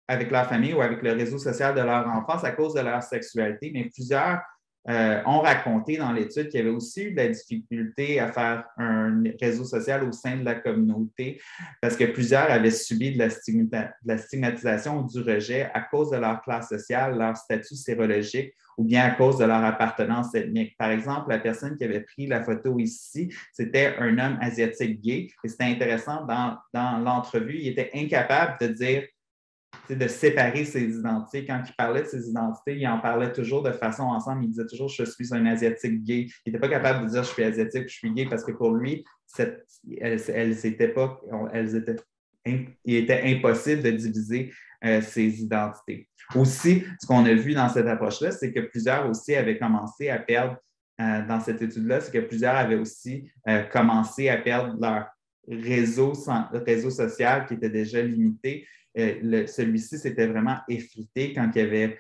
avec leur famille ou avec le réseau social de leur enfance à cause de leur sexualité, mais plusieurs ont raconté dans l'étude qu'il y avait aussi eu de la difficulté à faire un réseau social au sein de la communauté parce que plusieurs avaient subi de la stigmatisation ou du rejet à cause de leur classe sociale, leur statut sérologique ou bien à cause de leur appartenance ethnique. Par exemple, la personne qui avait pris la photo ici, c'était un homme asiatique gay et c'était intéressant dans l'entrevue, il était incapable de dire de séparer ses identités. Quand il parlait de ses identités, il en parlait toujours de façon ensemble. Il disait toujours « je suis un Asiatique gay ». Il n'était pas capable de dire « je suis asiatique, je suis gay » parce que pour lui, il était impossible de diviser ses identités. Aussi, ce qu'on a vu dans cette approche-là, c'est que plusieurs aussi avaient commencé à perdre, dans cette étude-là, c'est que plusieurs avaient aussi commencé à perdre leur réseau social qui était déjà limité. Celui-ci s'était vraiment effrité quand il y avait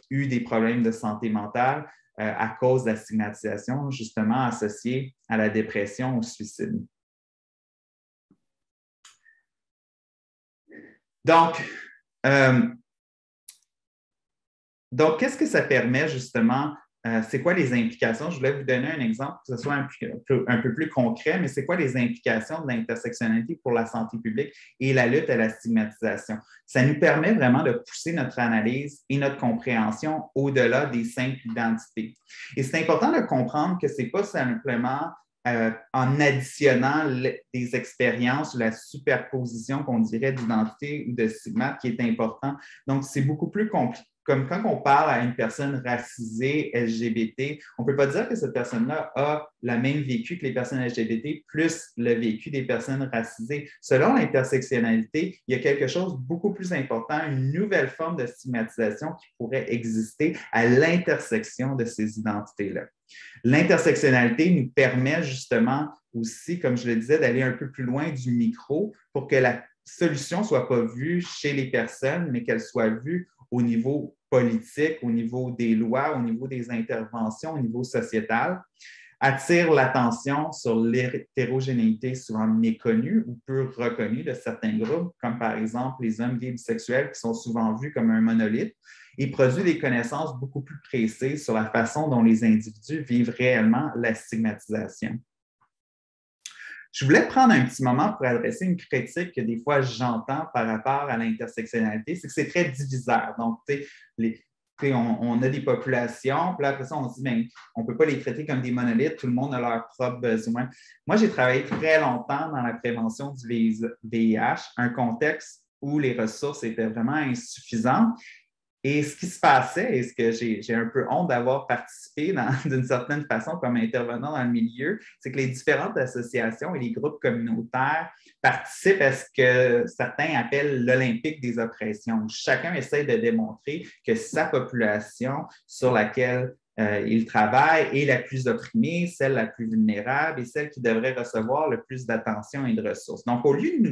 eu des problèmes de santé mentale à cause de la stigmatisation, justement associée à la dépression, au suicide. Donc, qu'est-ce que ça permet justement? C'est quoi les implications? Je voulais vous donner un exemple, que ce soit un peu plus concret, mais c'est quoi les implications de l'intersectionnalité pour la santé publique et la lutte à la stigmatisation? Ça nous permet vraiment de pousser notre analyse et notre compréhension au-delà des simples identités. Et c'est important de comprendre que ce n'est pas simplement en additionnant des expériences ou la superposition qu'on dirait d'identité ou de stigmate qui est important. Donc, c'est beaucoup plus compliqué. Comme quand on parle à une personne racisée LGBT, on ne peut pas dire que cette personne-là a le même vécu que les personnes LGBT plus le vécu des personnes racisées. Selon l'intersectionnalité, il y a quelque chose de beaucoup plus important, une nouvelle forme de stigmatisation qui pourrait exister à l'intersection de ces identités-là. L'intersectionnalité nous permet justement aussi, comme je le disais, d'aller un peu plus loin du micro pour que la solution ne soit pas vue chez les personnes, mais qu'elle soit vue au niveau politique, au niveau des lois, au niveau des interventions, au niveau sociétal, attire l'attention sur l'hétérogénéité souvent méconnue ou peu reconnue de certains groupes, comme par exemple les hommes gays bisexuels qui sont souvent vus comme un monolithe, et produit des connaissances beaucoup plus précises sur la façon dont les individus vivent réellement la stigmatisation. Je voulais prendre un petit moment pour adresser une critique que des fois j'entends par rapport à l'intersectionnalité, c'est que c'est très divisaire. Donc, on a des populations, puis là, après ça, on se dit, bien, on ne peut pas les traiter comme des monolithes, tout le monde a leurs propres besoins. Moi, j'ai travaillé très longtemps dans la prévention du VIH, un contexte où les ressources étaient vraiment insuffisantes. Et ce qui se passait, et ce que j'ai un peu honte d'avoir participé d'une certaine façon comme intervenant dans le milieu, c'est que les différentes associations et les groupes communautaires participent à ce que certains appellent l'Olympique des oppressions. Chacun essaie de démontrer que sa population sur laquelle il travaille est la plus opprimée, celle la plus vulnérable et celle qui devrait recevoir le plus d'attention et de ressources. Donc, au lieu de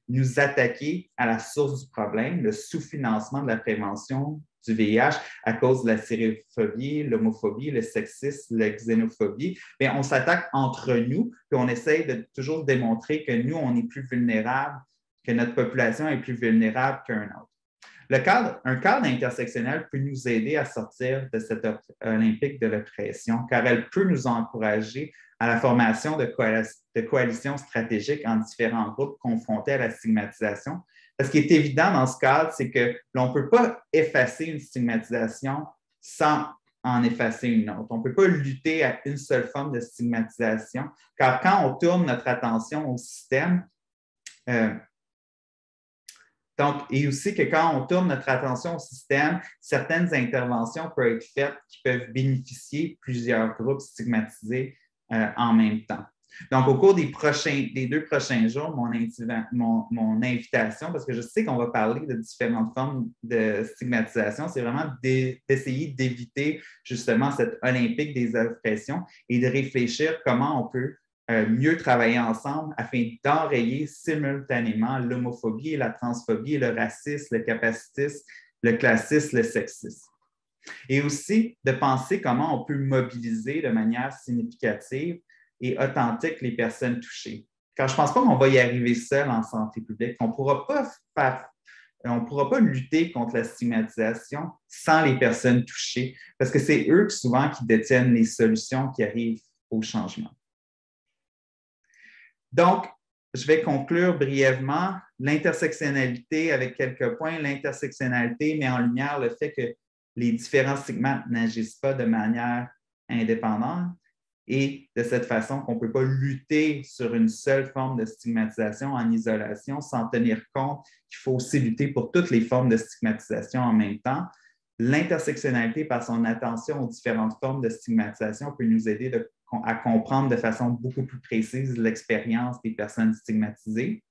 nous attaquer à la source du problème, le sous-financement de la prévention du VIH à cause de la sérophobie, l'homophobie, le sexisme, la xénophobie, bien, on s'attaque entre nous puis on essaie de toujours démontrer que nous, on est plus vulnérables, que notre population est plus vulnérable qu'un autre. Un cadre intersectionnel peut nous aider à sortir de cette olympique de l'oppression, car elle peut nous encourager à la formation de coalitions stratégiques en différents groupes confrontés à la stigmatisation. Parce qu'il est évident dans ce cadre, c'est que l'on ne peut pas effacer une stigmatisation sans en effacer une autre. On ne peut pas lutter à une seule forme de stigmatisation, car quand on tourne notre attention au système, et aussi que quand on tourne notre attention au système, certaines interventions peuvent être faites qui peuvent bénéficier plusieurs groupes stigmatisés en même temps. Donc, au cours des 2 prochains jours, mon invitation, parce que je sais qu'on va parler de différentes formes de stigmatisation, c'est vraiment d'essayer d'éviter justement cette olympique des oppressions et de réfléchir comment on peut mieux travailler ensemble afin d'enrayer simultanément l'homophobie, la transphobie, le racisme, le capacitisme, le classisme, le sexisme. Et aussi de penser comment on peut mobiliser de manière significative et authentique les personnes touchées. Car je ne pense pas qu'on va y arriver seul en santé publique. On ne pourra pas lutter contre la stigmatisation sans les personnes touchées, parce que c'est eux souvent qui détiennent les solutions qui arrivent au changement. Donc, je vais conclure brièvement l'intersectionnalité avec quelques points. L'intersectionnalité met en lumière le fait que les différents stigmates n'agissent pas de manière indépendante et de cette façon qu'on ne peut pas lutter sur une seule forme de stigmatisation en isolation sans tenir compte qu'il faut aussi lutter pour toutes les formes de stigmatisation en même temps. L'intersectionnalité, par son attention aux différentes formes de stigmatisation, peut nous aider à comprendre de façon beaucoup plus précise l'expérience des personnes stigmatisées,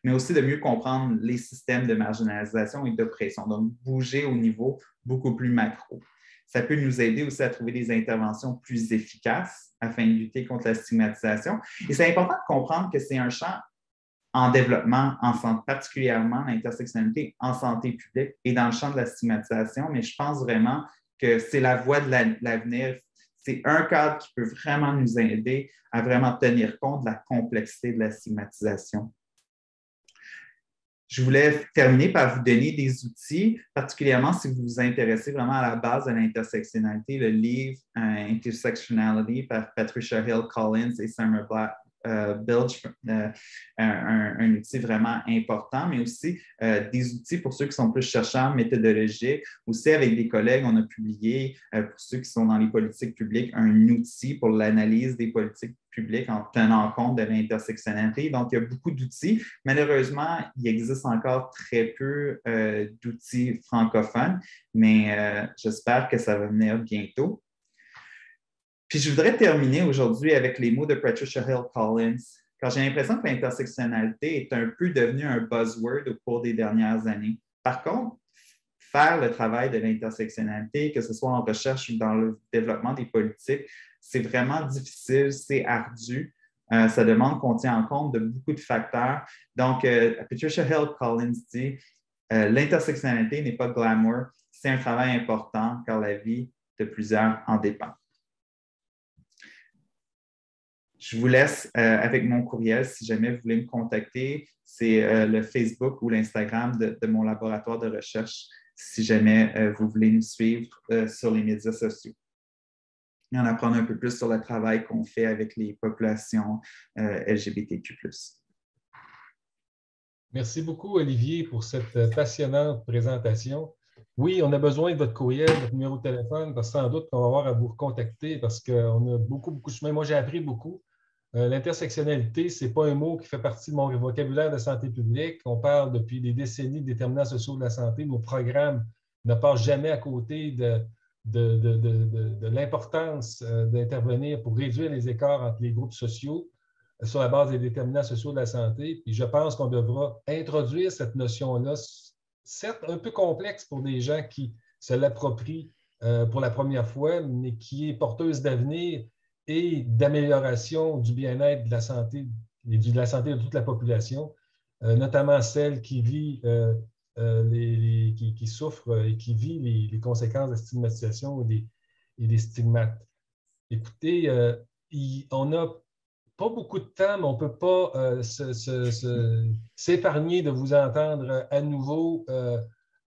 mais aussi de mieux comprendre les systèmes de marginalisation et d'oppression, donc bouger au niveau beaucoup plus macro. Ça peut nous aider aussi à trouver des interventions plus efficaces afin de lutter contre la stigmatisation. Et c'est important de comprendre que c'est un champ en développement, particulièrement l'intersectionnalité en santé publique et dans le champ de la stigmatisation, mais je pense vraiment que c'est la voie de l'avenir. C'est un cadre qui peut vraiment nous aider à vraiment tenir compte de la complexité de la stigmatisation. Je voulais terminer par vous donner des outils, particulièrement si vous vous intéressez vraiment à la base de l'intersectionnalité, le livre Intersectionality par Patricia Hill Collins et Summer Bilge, un outil vraiment important, mais aussi des outils pour ceux qui sont plus chercheurs méthodologiques. Aussi, avec des collègues, on a publié, pour ceux qui sont dans les politiques publiques, un outil pour l'analyse des politiques publiques en tenant compte de l'intersectionnalité. Donc, il y a beaucoup d'outils. Malheureusement, il existe encore très peu d'outils francophones, mais j'espère que ça va venir bientôt. Puis je voudrais terminer aujourd'hui avec les mots de Patricia Hill Collins, car j'ai l'impression que l'intersectionnalité est un peu devenue un buzzword au cours des dernières années. Par contre, faire le travail de l'intersectionnalité, que ce soit en recherche ou dans le développement des politiques, c'est vraiment difficile, c'est ardu. Ça demande qu'on tienne en compte de beaucoup de facteurs. Donc, Patricia Hill Collins dit l'intersectionnalité n'est pas glamour, c'est un travail important car la vie de plusieurs en dépend. Je vous laisse avec mon courriel si jamais vous voulez me contacter. C'est le Facebook ou l'Instagram de mon laboratoire de recherche si jamais vous voulez nous suivre sur les médias sociaux. Et en apprendre un peu plus sur le travail qu'on fait avec les populations LGBTQ+. Merci beaucoup, Olivier, pour cette passionnante présentation. Oui, on a besoin de votre courriel, de votre numéro de téléphone, parce que sans doute qu'on va avoir à vous recontacter parce qu'on a beaucoup de chemin. Moi, j'ai appris beaucoup. L'intersectionnalité, ce n'est pas un mot qui fait partie de mon vocabulaire de santé publique. On parle depuis des décennies de déterminants sociaux de la santé. Nos programmes ne passent jamais à côté de l'importance d'intervenir pour réduire les écarts entre les groupes sociaux sur la base des déterminants sociaux de la santé. Puis je pense qu'on devra introduire cette notion-là, certes un peu complexe pour des gens qui se l'approprient pour la première fois, mais qui est porteuse d'avenir et d'amélioration du bien-être de la santé et de la santé de toute la population, notamment celle qui vit, qui souffre et qui vit les conséquences de la stigmatisation et des stigmates. Écoutez, on n'a pas beaucoup de temps, mais on ne peut pas s'épargner de vous entendre à nouveau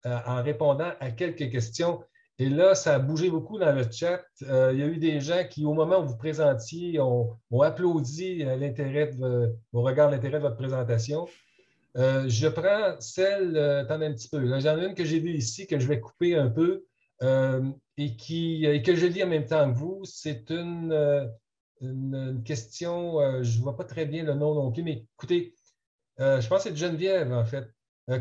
en répondant à quelques questions. Et là, ça a bougé beaucoup dans le chat. Il y a eu des gens qui, au moment où vous présentiez, ont applaudi au regard de l'intérêt de votre présentation. Je prends celle, attendez un petit peu. J'en ai une que j'ai vue ici, que je vais couper un peu et que je lis en même temps que vous. C'est une question, je ne vois pas très bien le nom non plus, mais écoutez, je pense que c'est de Geneviève, en fait.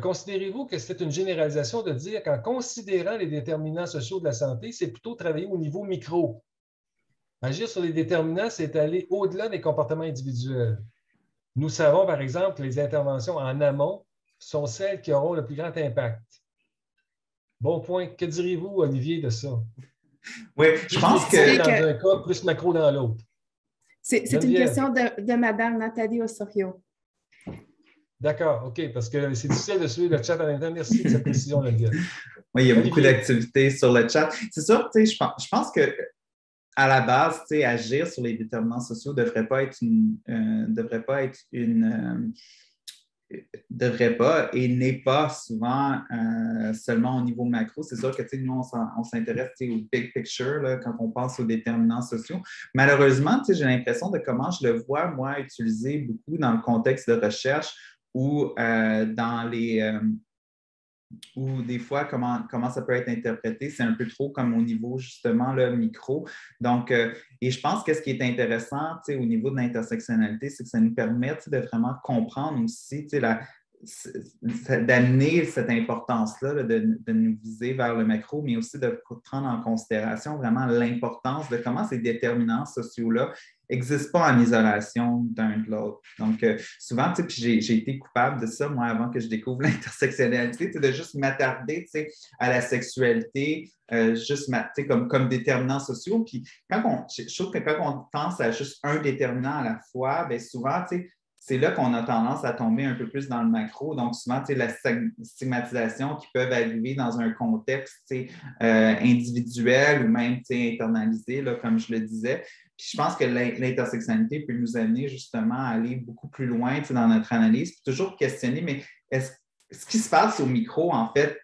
Considérez-vous que c'est une généralisation de dire qu'en considérant les déterminants sociaux de la santé, c'est plutôt travailler au niveau micro? Agir sur les déterminants, c'est aller au-delà des comportements individuels. Nous savons, par exemple, que les interventions en amont sont celles qui auront le plus grand impact. Bon point. Que direz-vous, Olivier, de ça? Oui, je pense que... Dans un cas, plus macro dans l'autre. C'est une question de Mme Nathalie Osorio. D'accord, OK, parce que c'est difficile de suivre le chat en même temps. Merci de cette précision, Geneviève. Oui, il y a beaucoup d'activités sur le chat. C'est sûr, je pense que à la base, agir sur les déterminants sociaux ne devrait pas et n'est pas souvent seulement au niveau macro. C'est sûr que nous, on s'intéresse au big picture là, quand on pense aux déterminants sociaux. Malheureusement, j'ai l'impression de comment je le vois, moi, utilisé beaucoup dans le contexte de recherche ou dans les... ou des fois, comment ça peut être interprété, c'est un peu trop comme au niveau, justement, le micro. Donc, et je pense que ce qui est intéressant au niveau de l'intersectionnalité, c'est que ça nous permet de vraiment comprendre aussi d'amener cette importance-là, là, de nous viser vers le macro, mais aussi de prendre en considération vraiment l'importance de comment ces déterminants sociaux-là n'existent pas en isolation d'un de l'autre. Donc, souvent, puis j'ai été coupable de ça, moi, avant que je découvre l'intersectionnalité, de juste m'attarder à la sexualité, juste comme déterminants sociaux. Puis, je trouve que quand on pense à juste un déterminant à la fois, bien souvent, c'est là qu'on a tendance à tomber un peu plus dans le macro. Donc, souvent, la stigmatisation qui peuvent arriver dans un contexte individuel ou même internalisé, là, comme je le disais. Puis je pense que l'intersectionnalité peut nous amener justement à aller beaucoup plus loin dans notre analyse, puis toujours questionner, mais ce qui se passe au micro, en fait,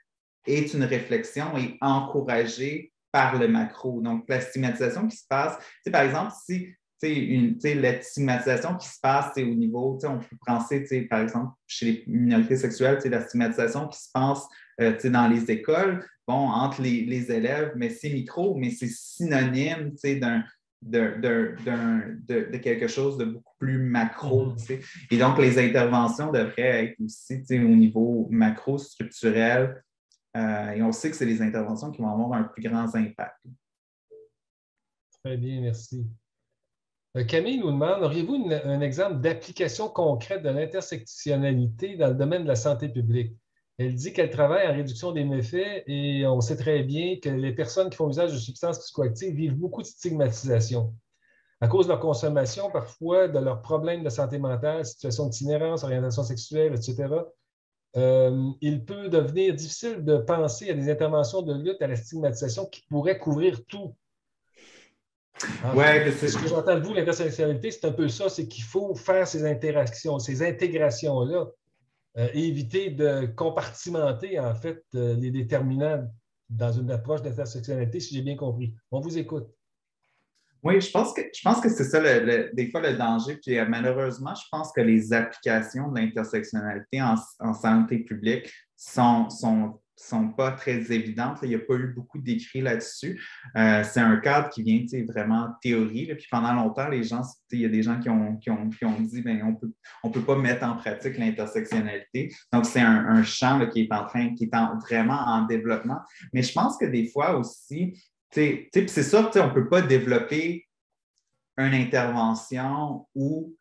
est une réflexion et encouragée par le macro. Donc, la stigmatisation qui se passe, par exemple, si la stigmatisation qui se passe au niveau, on peut penser, par exemple, chez les minorités sexuelles, la stigmatisation qui se passe dans les écoles, bon, entre les élèves, mais c'est micro, mais c'est synonyme de quelque chose de beaucoup plus macro. Et donc, les interventions devraient être aussi au niveau macro-structurel. Et on sait que c'est les interventions qui vont avoir un plus grand impact. Très bien, merci. Camille nous demande, auriez-vous un exemple d'application concrète de l'intersectionnalité dans le domaine de la santé publique? Elle dit qu'elle travaille en réduction des méfaits et on sait très bien que les personnes qui font usage de substances psychoactives vivent beaucoup de stigmatisation à cause de leur consommation, parfois de leurs problèmes de santé mentale, situation d'itinérance, orientation sexuelle, etc. Il peut devenir difficile de penser à des interventions de lutte à la stigmatisation qui pourraient couvrir tout. Ce que j'entends de vous, l'intersectionnalité, c'est un peu ça, c'est qu'il faut faire ces interactions, ces intégrations-là, et éviter de compartimenter, en fait, les déterminants dans une approche d'intersectionnalité, si j'ai bien compris. On vous écoute. Oui, je pense que c'est ça, des fois, le danger. Puis malheureusement, je pense que les applications de l'intersectionnalité en santé publique sont pas très évidentes. Il n'y a pas eu beaucoup d'écrits là-dessus. C'est un cadre qui vient vraiment théorie. Puis pendant longtemps, les gens, il y a des gens qui ont dit ben, on peut pas mettre en pratique l'intersectionnalité. Donc, c'est un champ là, qui est vraiment en développement. Mais je pense que des fois aussi, c'est ça, on ne peut pas développer une intervention ou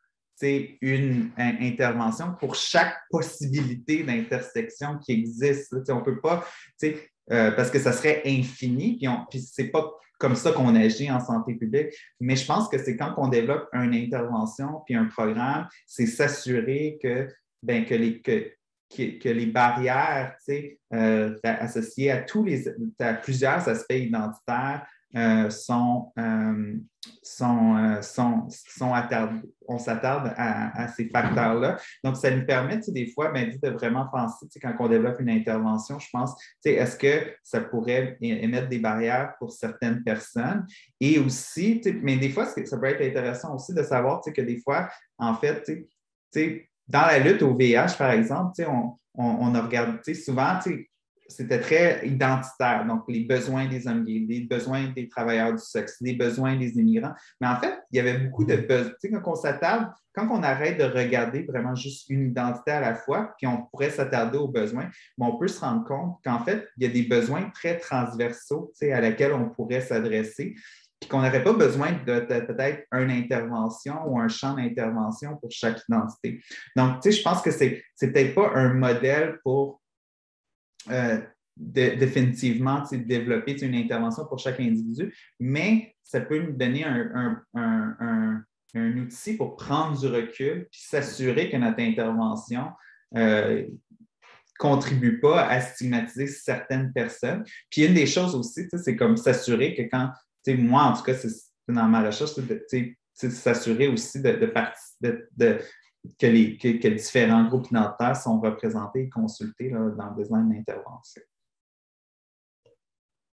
une intervention pour chaque possibilité d'intersection qui existe. On ne peut pas, parce que ça serait infini, puis ce n'est pas comme ça qu'on agit en santé publique, mais je pense que c'est quand on développe une intervention puis un programme, c'est s'assurer que les barrières associées à plusieurs aspects identitaires on s'attarde à ces facteurs-là. Donc, ça nous permet des fois de vraiment penser, quand on développe une intervention, je pense, est-ce que ça pourrait émettre des barrières pour certaines personnes? Et aussi, mais des fois, ça peut être intéressant aussi de savoir que des fois, en fait, dans la lutte au VIH, par exemple, on a regardé souvent, c'était très identitaire. Donc, les besoins des hommes gays, les besoins des travailleurs du sexe, les besoins des immigrants. Mais en fait, il y avait beaucoup de besoins. Quand on s'attarde, quand on arrête de regarder vraiment juste une identité à la fois, puis on pourrait s'attarder aux besoins, mais on peut se rendre compte qu'en fait, il y a des besoins très transversaux à laquelle on pourrait s'adresser, puis qu'on n'aurait pas besoin de peut-être une intervention ou un champ d'intervention pour chaque identité. Donc, je pense que c'est peut-être pas un modèle pour définitivement développer une intervention pour chaque individu, mais ça peut nous donner un outil pour prendre du recul puis s'assurer que notre intervention ne contribue pas à stigmatiser certaines personnes. Puis une des choses aussi, c'est comme s'assurer que quand, moi en tout cas, c'est dans ma recherche, c'est s'assurer aussi que différents groupes identitaires sont représentés et consultés là, dans le besoin d'intervention.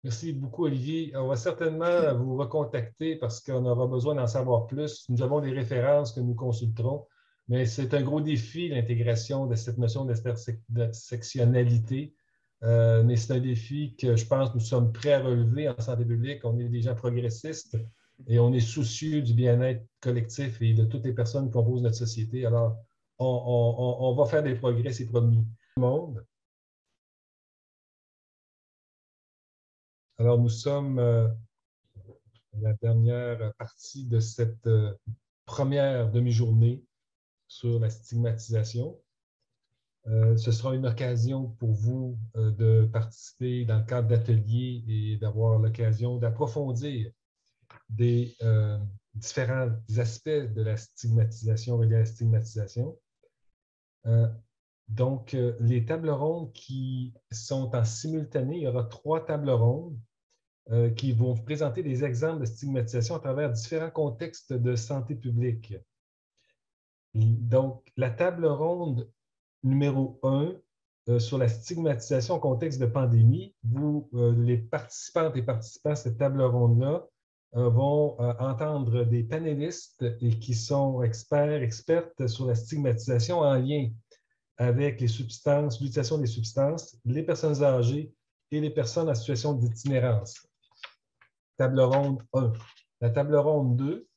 Merci beaucoup, Olivier. On va certainement vous recontacter parce qu'on aura besoin d'en savoir plus. Nous avons des références que nous consulterons, mais c'est un gros défi, l'intégration de cette notion d'intersectionnalité. Mais c'est un défi que je pense que nous sommes prêts à relever en santé publique. On est des gens progressistes et on est soucieux du bien-être collectif et de toutes les personnes qui composent notre société. Alors, on va faire des progrès, c'est promis. Alors, nous sommes à la dernière partie de cette première demi-journée sur la stigmatisation. Ce sera une occasion pour vous de participer dans le cadre d'ateliers et d'avoir l'occasion d'approfondir des différents aspects de la stigmatisation et de la stigmatisation. Donc, les tables rondes qui sont en simultané, il y aura 3 tables rondes qui vont vous présenter des exemples de stigmatisation à travers différents contextes de santé publique. Donc, la table ronde numéro 1 sur la stigmatisation au contexte de pandémie. Les participantes et participants à cette table ronde-là vont entendre des panélistes qui sont expertes sur la stigmatisation en lien avec les substances, l'utilisation des substances, les personnes âgées et les personnes en situation d'itinérance. Table ronde 1. La table ronde 2,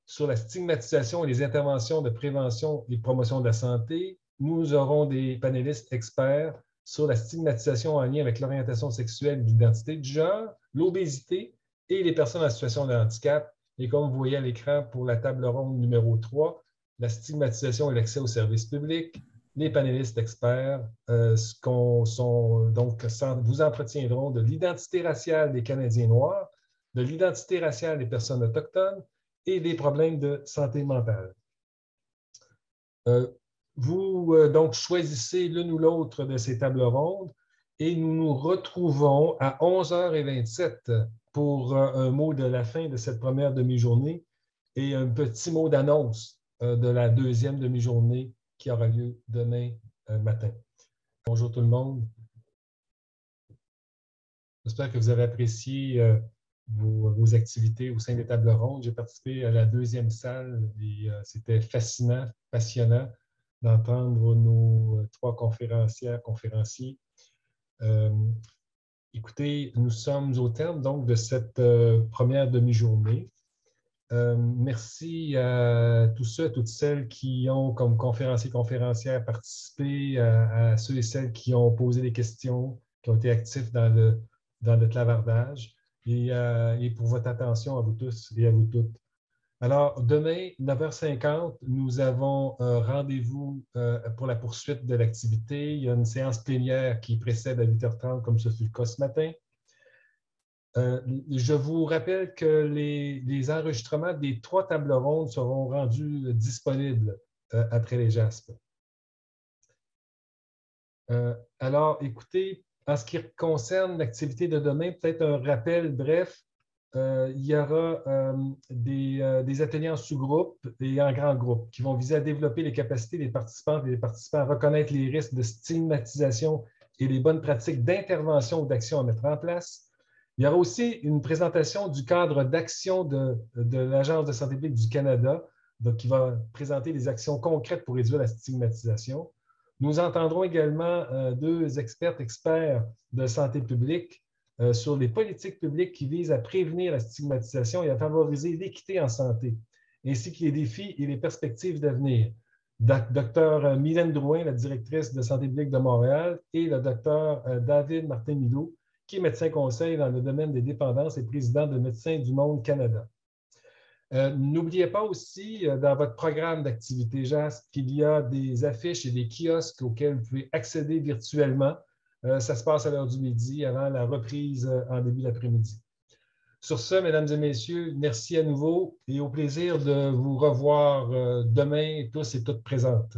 sur la stigmatisation et les interventions de prévention et de promotion de la santé, nous aurons des panélistes experts sur la stigmatisation en lien avec l'orientation sexuelle et l'identité de genre, l'obésité et les personnes en situation de handicap. Et comme vous voyez à l'écran pour la table ronde numéro 3, la stigmatisation et l'accès aux services publics, les panélistes experts vous entretiendront de l'identité raciale des Canadiens noirs, de l'identité raciale des personnes autochtones et des problèmes de santé mentale. Vous donc choisissez l'une ou l'autre de ces tables rondes et nous nous retrouvons à 11h27 pour un mot de la fin de cette première demi-journée et un petit mot d'annonce de la deuxième demi-journée qui aura lieu demain matin. Bonjour tout le monde. J'espère que vous avez apprécié vos activités au sein des tables rondes. J'ai participé à la deuxième salle et c'était fascinant, passionnant d'entendre nos 3 conférencières, conférenciers. Écoutez, nous sommes au terme donc de cette première demi-journée. Merci à tous ceux et toutes celles qui ont, comme conférenciers et conférencières, participé, à ceux et celles qui ont posé des questions, qui ont été actifs dans le clavardage, et pour votre attention à vous tous et à vous toutes. Alors, demain, 9h50, nous avons un rendez-vous pour la poursuite de l'activité. Il y a une séance plénière qui précède à 8h30, comme ce fut le cas ce matin. Je vous rappelle que les enregistrements des 3 tables rondes seront rendus disponibles après les JASP. Alors, écoutez, en ce qui concerne l'activité de demain, peut-être un rappel bref. Il y aura des ateliers en sous-groupe et en grands groupes qui vont viser à développer les capacités des participantes et des participants à reconnaître les risques de stigmatisation et les bonnes pratiques d'intervention ou d'action à mettre en place. Il y aura aussi une présentation du cadre d'action de l'Agence de santé publique du Canada, donc qui va présenter des actions concrètes pour réduire la stigmatisation. Nous entendrons également 2 experts de santé publique sur les politiques publiques qui visent à prévenir la stigmatisation et à favoriser l'équité en santé, ainsi que les défis et les perspectives d'avenir. Dr Mylène Drouin, la directrice de santé publique de Montréal, et le Dr David Martin-Milo, qui est médecin conseil dans le domaine des dépendances et président de Médecins du Monde Canada. N'oubliez pas aussi, dans votre programme d'activité JASP, qu'il y a des affiches et des kiosques auxquels vous pouvez accéder virtuellement. Ça se passe à l'heure du midi, avant la reprise en début d'après-midi. Sur ce, mesdames et messieurs, merci à nouveau et au plaisir de vous revoir demain, tous et toutes présentes.